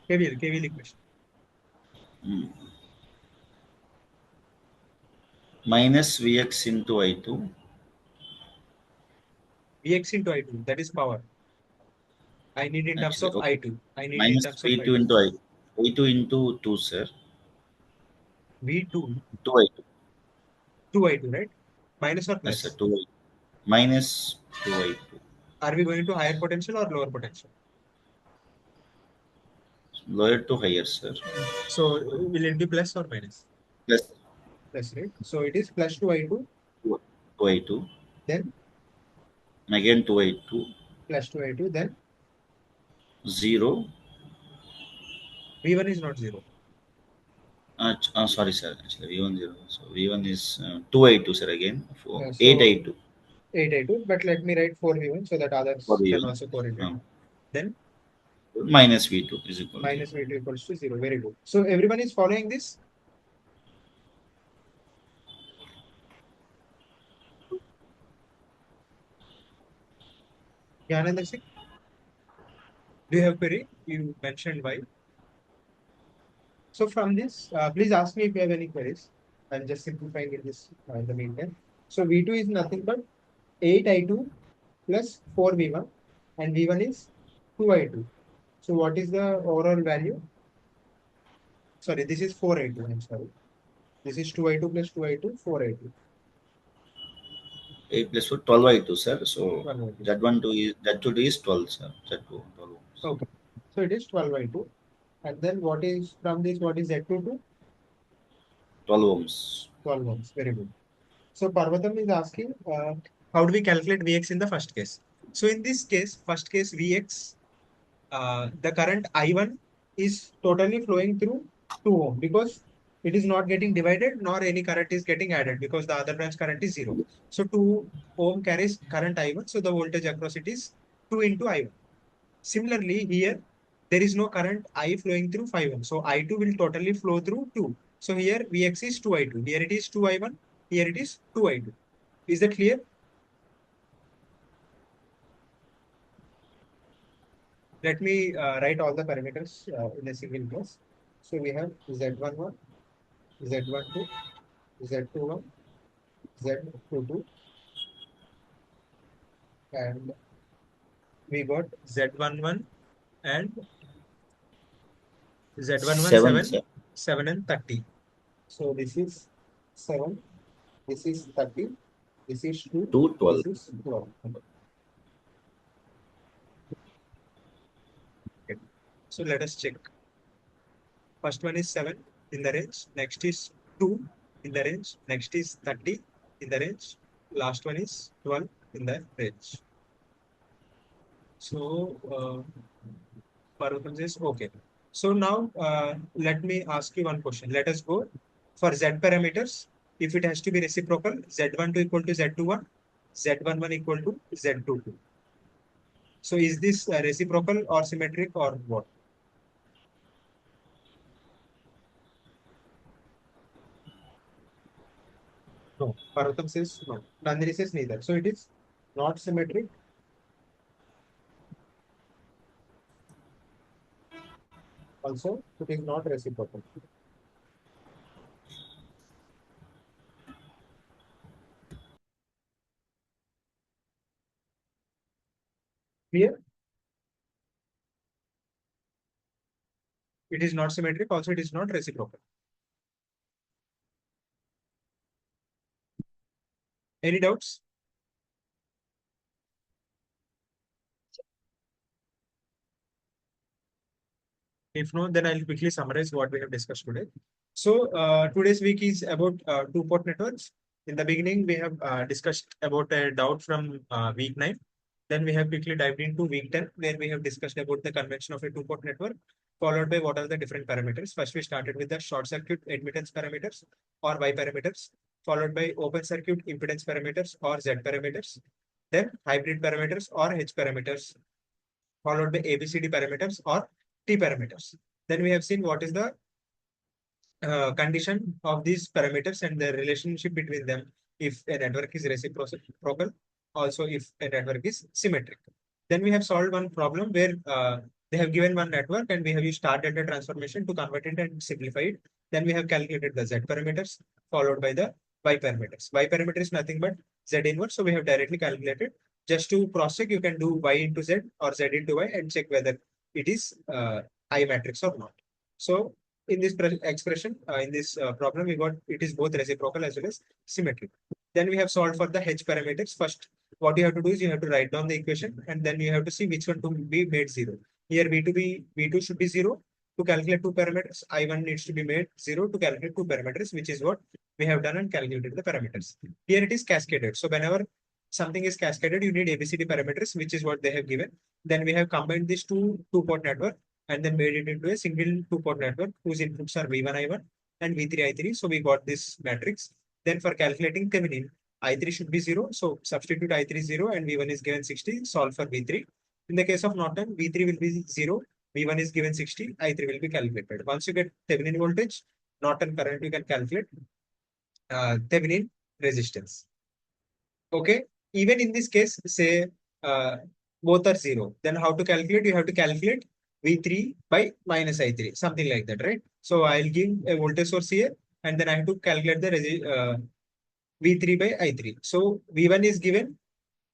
KVL equation.
minus Vx into I2.
Vx into I2, that is power. I need in terms
Actually,
of
okay.
I2. I need in
Minus
terms of
V2
I2.
into I2 into 2, sir.
V2,
2 I2.
2 I2, right? Minus or
Yes, sir.
plus?
2 I2. Minus 2 I2.
Are we going to higher potential or lower potential?
Lower to higher, sir.
So will it be plus or minus?
Plus
Plus, right? So it is plus 2 I2,
2 I2.
then
Again 2 I2.
plus 2 I2, then
0.
V1 is not 0.
Sorry, sir. Actually, V1 0. So V1 is 2 I2, sir. Again. 8
So
I2
8 I2, but let me write 4V1 so that
for
others can
V1.
also correlate. Then
Minus V2 is equal to
minus V2 equals to 0. Very good. So everyone is following this? Gyanendra Singh, do you have query? You mentioned why. So from this, please ask me if you have any queries. I'm just simplifying in this in the meantime. So V2 is nothing but 8 I2 plus 4V1 and V1 is 2 I2. So what is the overall value? Sorry, this is 4 I2. I'm sorry. This is 2 I2 plus 2 I2, 4 I2.
8 plus 4, 12 I2, sir. So
12 I2.
that2 is 12, sir. Z2, 12.
Okay. So it is 12 I2. And then what is from this? What is Z2 to?
12 ohms.
12 ohms. Very good. So Parvatam is asking, how do we calculate Vx in the first case? So in this case, first case Vx, the current I1 is totally flowing through 2 ohm because it is not getting divided nor any current is getting added because the other branch current is 0. So 2 ohm carries current I1. So the voltage across it is 2 into I1. Similarly, here there is no current I flowing through 5 ohm. So I2 will totally flow through 2. So here Vx is 2 I2. Here it is 2 I1. Here it is 2 I2. Is that clear? Let me write all the parameters in a single class. So we have Z11, Z12, Z21, Z22, and we got Z11 and Z11
7,
7,
sir.
7 and 30. So this is 7, this is 30, this is 2,
2, 12.
this is 12. Okay. So let us check. First one is 7 in the range, next is 2 in the range, next is 30 in the range, last one is 12 in the range. So Parvati says okay. So now let me ask you one question. Let us go for Z parameters. If it has to be reciprocal, Z12 equal to Z21, Z11 equal to Z22. So is this reciprocal or symmetric or what? No. Parvatam says no. Nandini says neither. So it is not symmetric. Also, it is not reciprocal. Clear? It is not symmetric. Also, it is not reciprocal. Any doubts? If no, then I'll quickly summarize what we have discussed today. So today's week is about two-port networks. In the beginning, we have discussed about a doubt from week 9. Then we have quickly dived into week 10, where we have discussed about the convention of a two-port network, followed by what are the different parameters. First, we started with the short circuit admittance parameters or Y parameters, followed by open circuit impedance parameters or Z parameters, then hybrid parameters or H parameters, followed by ABCD parameters or T parameters. Then we have seen what is the condition of these parameters and the relationship between them if a network is reciprocal, also if a network is symmetric. Then we have solved one problem where they have given one network and we have used star data transformation to convert it and simplify it. Then we have calculated the Z parameters followed by the Y parameters. Y parameter is nothing but Z inverse, so we have directly calculated. Just to cross check, you can do Y into Z or Z into Y and check whether it is I matrix or not. So in this expression, in this problem, we got it is both reciprocal as well as symmetric. Then we have solved for the H parameters. First, what you have to do is you have to write down the equation and then you have to see which one to be made 0. Here V2 should be 0 to calculate two parameters. I1 needs to be made 0 to calculate two parameters, which is what we have done and calculated the parameters. Here it is cascaded. So whenever something is cascaded, you need ABCD parameters, which is what they have given. Then we have combined these two-port network and then made it into a single two-port network whose inputs are V1 I1 and V3 I3. So we got this matrix. Then for calculating Thevenin, I3 should be 0. So substitute I3 0 and V1 is given 60. Solve for V3. In the case of Norton, V3 will be 0. V1 is given 60. I3 will be calculated. Once you get Thevenin voltage, Norton current, you can calculate Thevenin resistance. Okay. Even in this case, say both are 0. Then how to calculate? You have to calculate V3 by minus I3, something like that, right? So I'll give a voltage source here and then I have to calculate the V3 by I3. So V1 is given.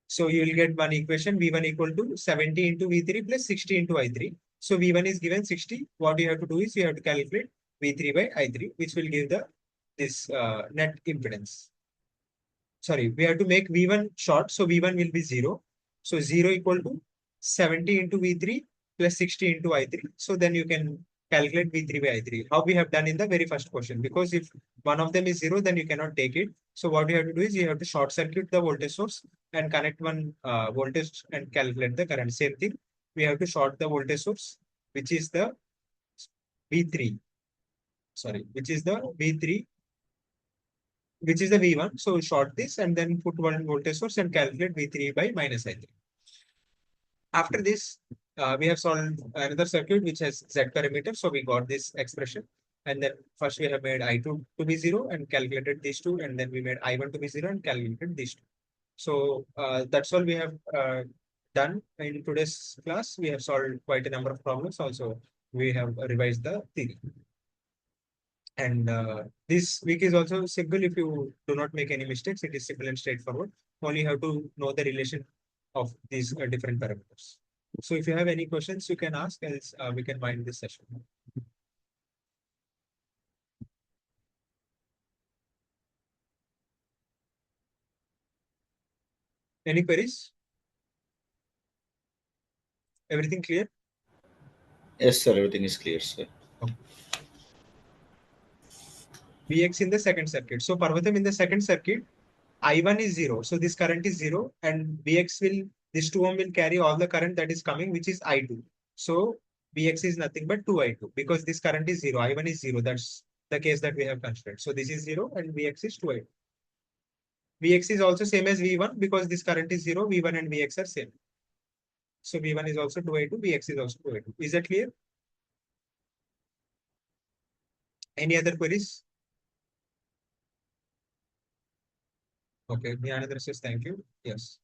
So you will get one equation, V1 equal to 70 into V3 plus 60 into I3. So V1 is given 60. What you have to do is you have to calculate V3 by I3, which will give this net impedance. Sorry, we have to make V1 short. So V1 will be 0. So 0 equal to 70 into V3 plus 60 into I3. So then you can calculate V3 by I3. How we have done in the very first question. Because if one of them is 0, then you cannot take it. So what you have to do is you have to short circuit the voltage source and connect one voltage and calculate the current. Same thing. We have to short the voltage source, which is the V3. Sorry, which is the V3, which is the V1. So short this and then put one voltage source and calculate V3 by minus I3. After this, we have solved another circuit which has Z parameter. So we got this expression. And then first we have made I2 to be 0 and calculated these two. And then we made I1 to be 0 and calculated these two. So that's all we have done in today's class. We have solved quite a number of problems. Also, we have revised the theory. And this week is also simple. If you do not make any mistakes, it is simple and straightforward. Only you have to know the relation of these different parameters. So if you have any questions, you can ask, else we can wind this session. Any queries? Everything clear?
Yes, sir. Everything is clear, sir.
Vx in the second circuit. So Parvatam, in the second circuit, I1 is 0. So this current is 0 and Vx will, this 2 ohm will carry all the current that is coming, which is I2. So Vx is nothing but 2I2 because this current is 0. I1 is 0. That's the case that we have considered. So this is 0 and Vx is 2I2. Vx is also same as V1 because this current is 0. V1 and Vx are same. So V1 is also 2I2. Vx is also 2I2. Is that clear? Any other queries? Okay, Jnanendra says thank you. Yes.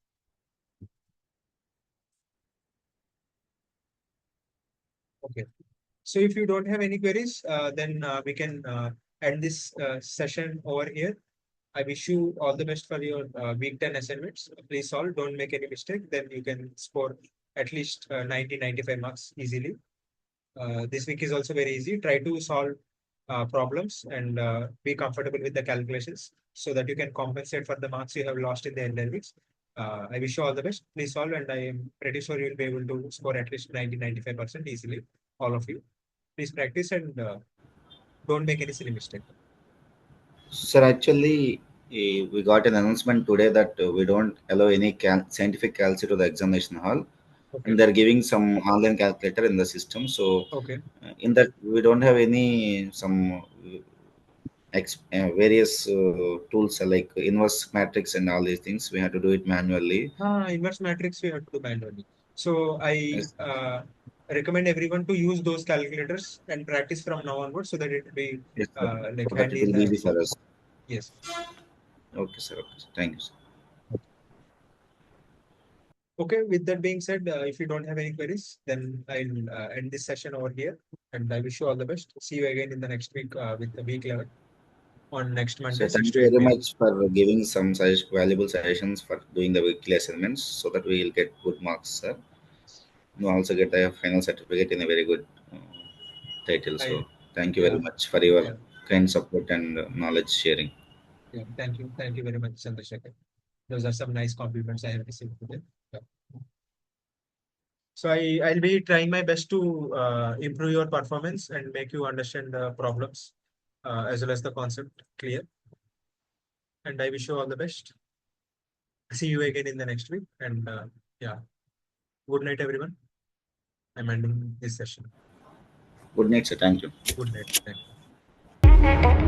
Okay. So if you don't have any queries, then we can end this session over here. I wish you all the best for your week 10 assignments. Please solve, don't make any mistake. Then you can score at least 90-95 marks easily. This week is also very easy. Try to solve problems and be comfortable with the calculations so that you can compensate for the marks you have lost in the earlier weeks. I wish you all the best. Please solve, and I am pretty sure you will be able to score at least 90-95% easily, all of you. Please practice and don't make any silly mistake.
Sir, actually, We got an announcement today that we don't allow any scientific calci to the examination hall,
Okay.
and they're giving some online calculator in the system. So
Okay.
in that we don't have any some various tools like inverse matrix and all these things. We have to do it manually.
Inverse matrix we have to do manually. So I
Yes,
recommend everyone to use those calculators and practice from now onwards so that it will be
yes, sir.
like
So that it
handy in
will
the
be easy for
exam.
us.
Yes.
Okay, sir. Okay, sir. Thank you, sir.
Okay, with that being said, if you don't have any queries, then I'll end this session over here, and I wish you all the best. See you again in the next week with the week 11 on next
So
Monday, 6
thank
to
you
8
very
p.m.
much for giving some valuable suggestions for doing the weekly assignments so that we will get good marks, sir. You also get a final certificate in a very good title.
I,
So thank you very
yeah,
much for your
yeah,
kind support and knowledge sharing.
yeah. Thank you very much, Chandrasekhar. Those are some nice compliments I have received today. Yeah. So I'll be trying my best to improve your performance and make you understand the problems as well as the concept clear. And I wish you all the best. See you again in the next week. And yeah, good night, everyone. I'm ending this session.
Good night, sir. Thank you.
Good night. Thank you.